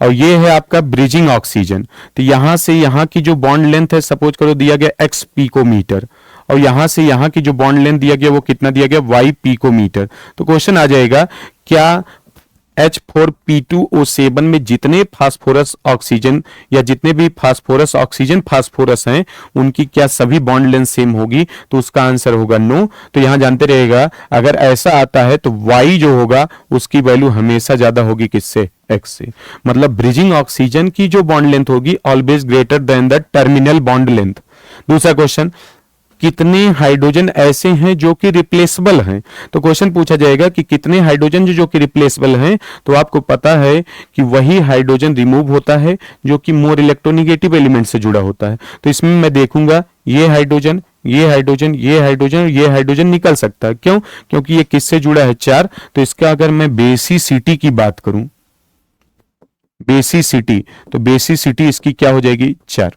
और ये है आपका ब्रिजिंग ऑक्सीजन, तो यहां से यहां की जो बॉन्ड लेंथ है, सपोज करो दिया गया x पिकोमीटर, और यहां से यहां की जो बॉन्ड लेंथ दिया गया वो कितना दिया गया, y पिकोमीटर। तो क्वेश्चन आ जाएगा, क्या H4P2O7 में जितने फास्फोरस ऑक्सीजन या जितने भी फास्फोरस ऑक्सीजन फास्फोरस हैं, उनकी क्या सभी बॉन्ड लेंथ सेम होगी, तो उसका आंसर होगा नो। तो यहां जानते रहेगा, अगर ऐसा आता है तो Y जो होगा उसकी वैल्यू हमेशा ज्यादा होगी किससे, X से। मतलब ब्रिजिंग ऑक्सीजन की जो बॉन्ड लेंथ होगी always greater than the terminal bond length. दूसरा क्वेश्चन, कितने हाइड्रोजन ऐसे हैं जो कि रिप्लेसेबल हैं। तो क्वेश्चन पूछा जाएगा कि कितने हाइड्रोजन जो कि रिप्लेसेबल हैं, तो आपको पता है कि वही हाइड्रोजन रिमूव होता है जो कि मोर इलेक्ट्रोनिगेटिव एलिमेंट से जुड़ा होता है। तो इसमें मैं देखूंगा ये हाइड्रोजन, ये हाइड्रोजन, ये हाइड्रोजन, ये हाइड्रोजन निकल सकता है, क्यों, क्योंकि ये किससे जुड़ा है, 4। तो इसका अगर मैं बेसिसिटी की बात करूं, बेसिसिटी, तो बेसिसिटी इसकी क्या हो जाएगी, 4।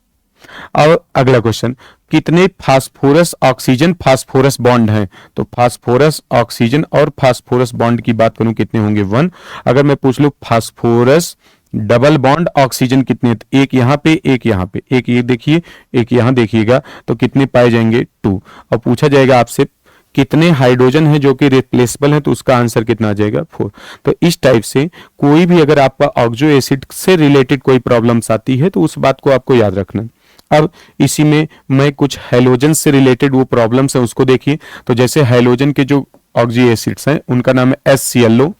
अब अगला क्वेश्चन, कितने फास्फोरस ऑक्सीजन फास्फोरस बॉन्ड हैं। तो फास्फोरस ऑक्सीजन और फास्फोरस बॉन्ड की बात करूं कितने होंगे, 1। अगर मैं पूछ लूं फास्फोरस डबल बॉन्ड ऑक्सीजन कितने, तो एक यहां पे, एक यहां पे, एक ये देखिए, एक यहां देखिएगा, तो कितने पाए जाएंगे, 2। और पूछा जाएगा आपसे कितने हाइड्रोजन है जो कि रिप्लेसेबल है, तो उसका आंसर कितना आ जाएगा, 4। तो इस टाइप से कोई भी अगर आपका ऑक्सो एसिड से रिलेटेड कोई प्रॉब्लम्स आती है तो उस बात को आपको याद रखना। अब इसी में मैं कुछ हैलोजन से रिलेटेड वो प्रॉब्लम्स हैं उसको देखिए। तो जैसे हैलोजन के जो ऑक्सी एसिड्स हैं उनका नाम है HClO,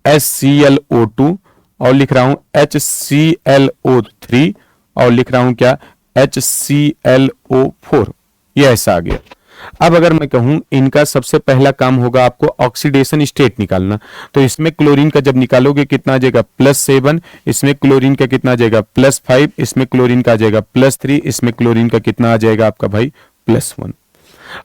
HClO2, और लिख रहा हूं HClO3, और लिख रहा हूं क्या, HClO4। ये ऐसा आ गया। अब अगर मैं कहूं इनका सबसे पहला काम होगा आपको ऑक्सीडेशन स्टेट निकालना। तो इसमें क्लोरीन का जब निकालोगे कितना आ जाएगा, +7, इसमें क्लोरीन का कितना आ जाएगा, +5, इसमें क्लोरीन का आ जाएगा +3, इसमें क्लोरीन का कितना आ जाएगा आपका भाई, +1।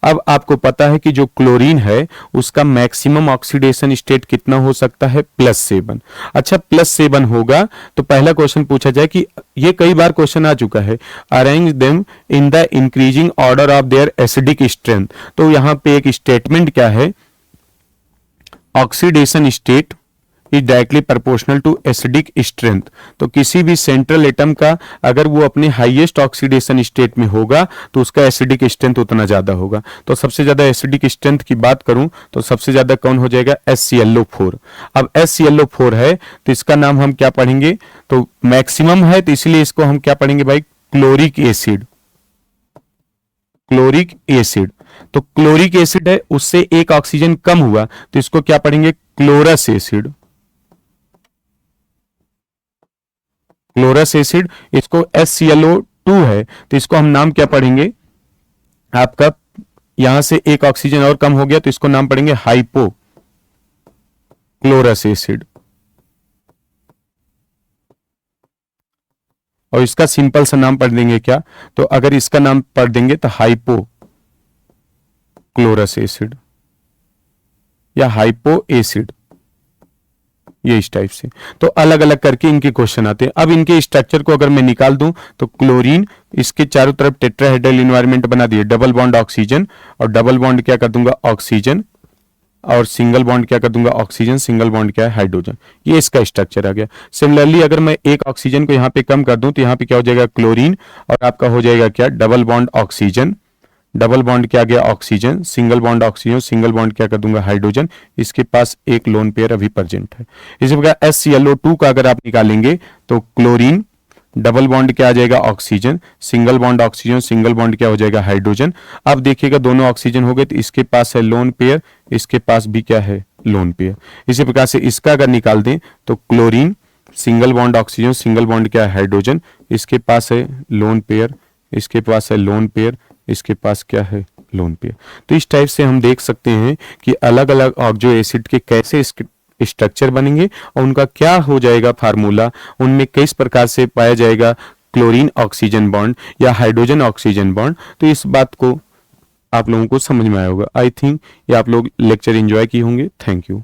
अब आपको पता है कि जो क्लोरीन है उसका मैक्सिमम ऑक्सीडेशन स्टेट कितना हो सकता है, +7। अच्छा, +7 होगा तो पहला क्वेश्चन पूछा जाए कि ये कई बार क्वेश्चन आ चुका है, arrange them in the increasing order of their acidic strength. तो यहां पे एक स्टेटमेंट क्या है, oxidation state is directly proportional to acidic strength. तो किसी भी सेंट्रल एटम का अगर वो अपने हाईएस्ट ऑक्सीडेशन स्टेट में होगा तो उसका एसिडिक स्ट्रेंथ उतना ज्यादा होगा। तो सबसे ज्यादा एसिडिक स्ट्रेंथ की बात करूं तो सबसे ज्यादा कौन हो जाएगा, HClO4। अब HClO4 है तो इसका नाम हम क्या पढ़ेंगे, तो मैक्सिमम है तो इसलिए इसको हम क्या पढ़ेंगे भाई, क्लोरिक एसिड। क्लोरिक एसिड, तो क्लोरिक एसिड है उससे एक ऑक्सीजन कम हुआ तो इसको क्या पढ़ेंगे, क्लोरस एसिड। क्लोरस एसिड, इसको HClO2 है तो इसको हम नाम क्या पढ़ेंगे आपका, यहां से एक ऑक्सीजन और कम हो गया तो इसको नाम पढ़ेंगे हाइपो क्लोरस एसिड। और इसका सिंपल सा नाम पढ़ देंगे क्या, तो अगर इसका नाम पढ़ देंगे तो हाइपोक्लोरस एसिड या हाइपो एसिड, ये इस टाइप से। तो अलग अलग करके इनके क्वेश्चन आते हैं। अब इनके स्ट्रक्चर को अगर मैं निकाल दूं तो क्लोरीन इसके चारों तरफ टेट्राहेड्रल इन्वायरमेंट बना दिए, डबल बॉन्ड ऑक्सीजन और डबल बॉन्ड क्या कर दूंगा ऑक्सीजन, और सिंगल बॉन्ड क्या कर दूंगा ऑक्सीजन, सिंगल बॉन्ड क्या है हाइड्रोजन, ये इसका स्ट्रक्चर आ गया। सिमिलरली अगर मैं एक ऑक्सीजन को यहाँ पे कम कर दूं तो यहाँ पे क्या हो जाएगा क्लोरीन, और आपका हो जाएगा क्या double bond oxygen, double bond क्या गया oxygen, single bond oxygen, single bond क्या कर दूंगा हाइड्रोजन, इसके पास एक लोन पेयर अभी प्रेजेंट है। इसी प्रकार HClO2 का अगर आप निकालेंगे तो क्लोरीन, डबल बॉन्ड क्या आ जाएगा oxygen, single bond oxygen, single bond क्या हो जाएगा हाइड्रोजन। अब देखिएगा दोनों ऑक्सीजन हो गए तो इसके पास है लोन पेयर, इसके पास भी क्या है लोन पेयर। इसी प्रकार से इसका अगर निकाल दें तो chlorine, single bond oxygen, single bond क्या है हाइड्रोजन, इसके पास है लोन पेयर, इसके पास है लोन पेयर, इसके पास क्या है लोन पेयर। तो इस टाइप से हम देख सकते हैं कि अलग अलग जो एसिड के कैसे स्ट्रक्चर बनेंगे और उनका क्या हो जाएगा फार्मूला, उनमें किस प्रकार से पाया जाएगा क्लोरीन ऑक्सीजन बॉन्ड या हाइड्रोजन ऑक्सीजन बॉन्ड। तो इस बात को आप लोगों को समझ में आया होगा। आई थिंक ये आप लोग लेक्चर एंजॉय किए होंगे। Thank you.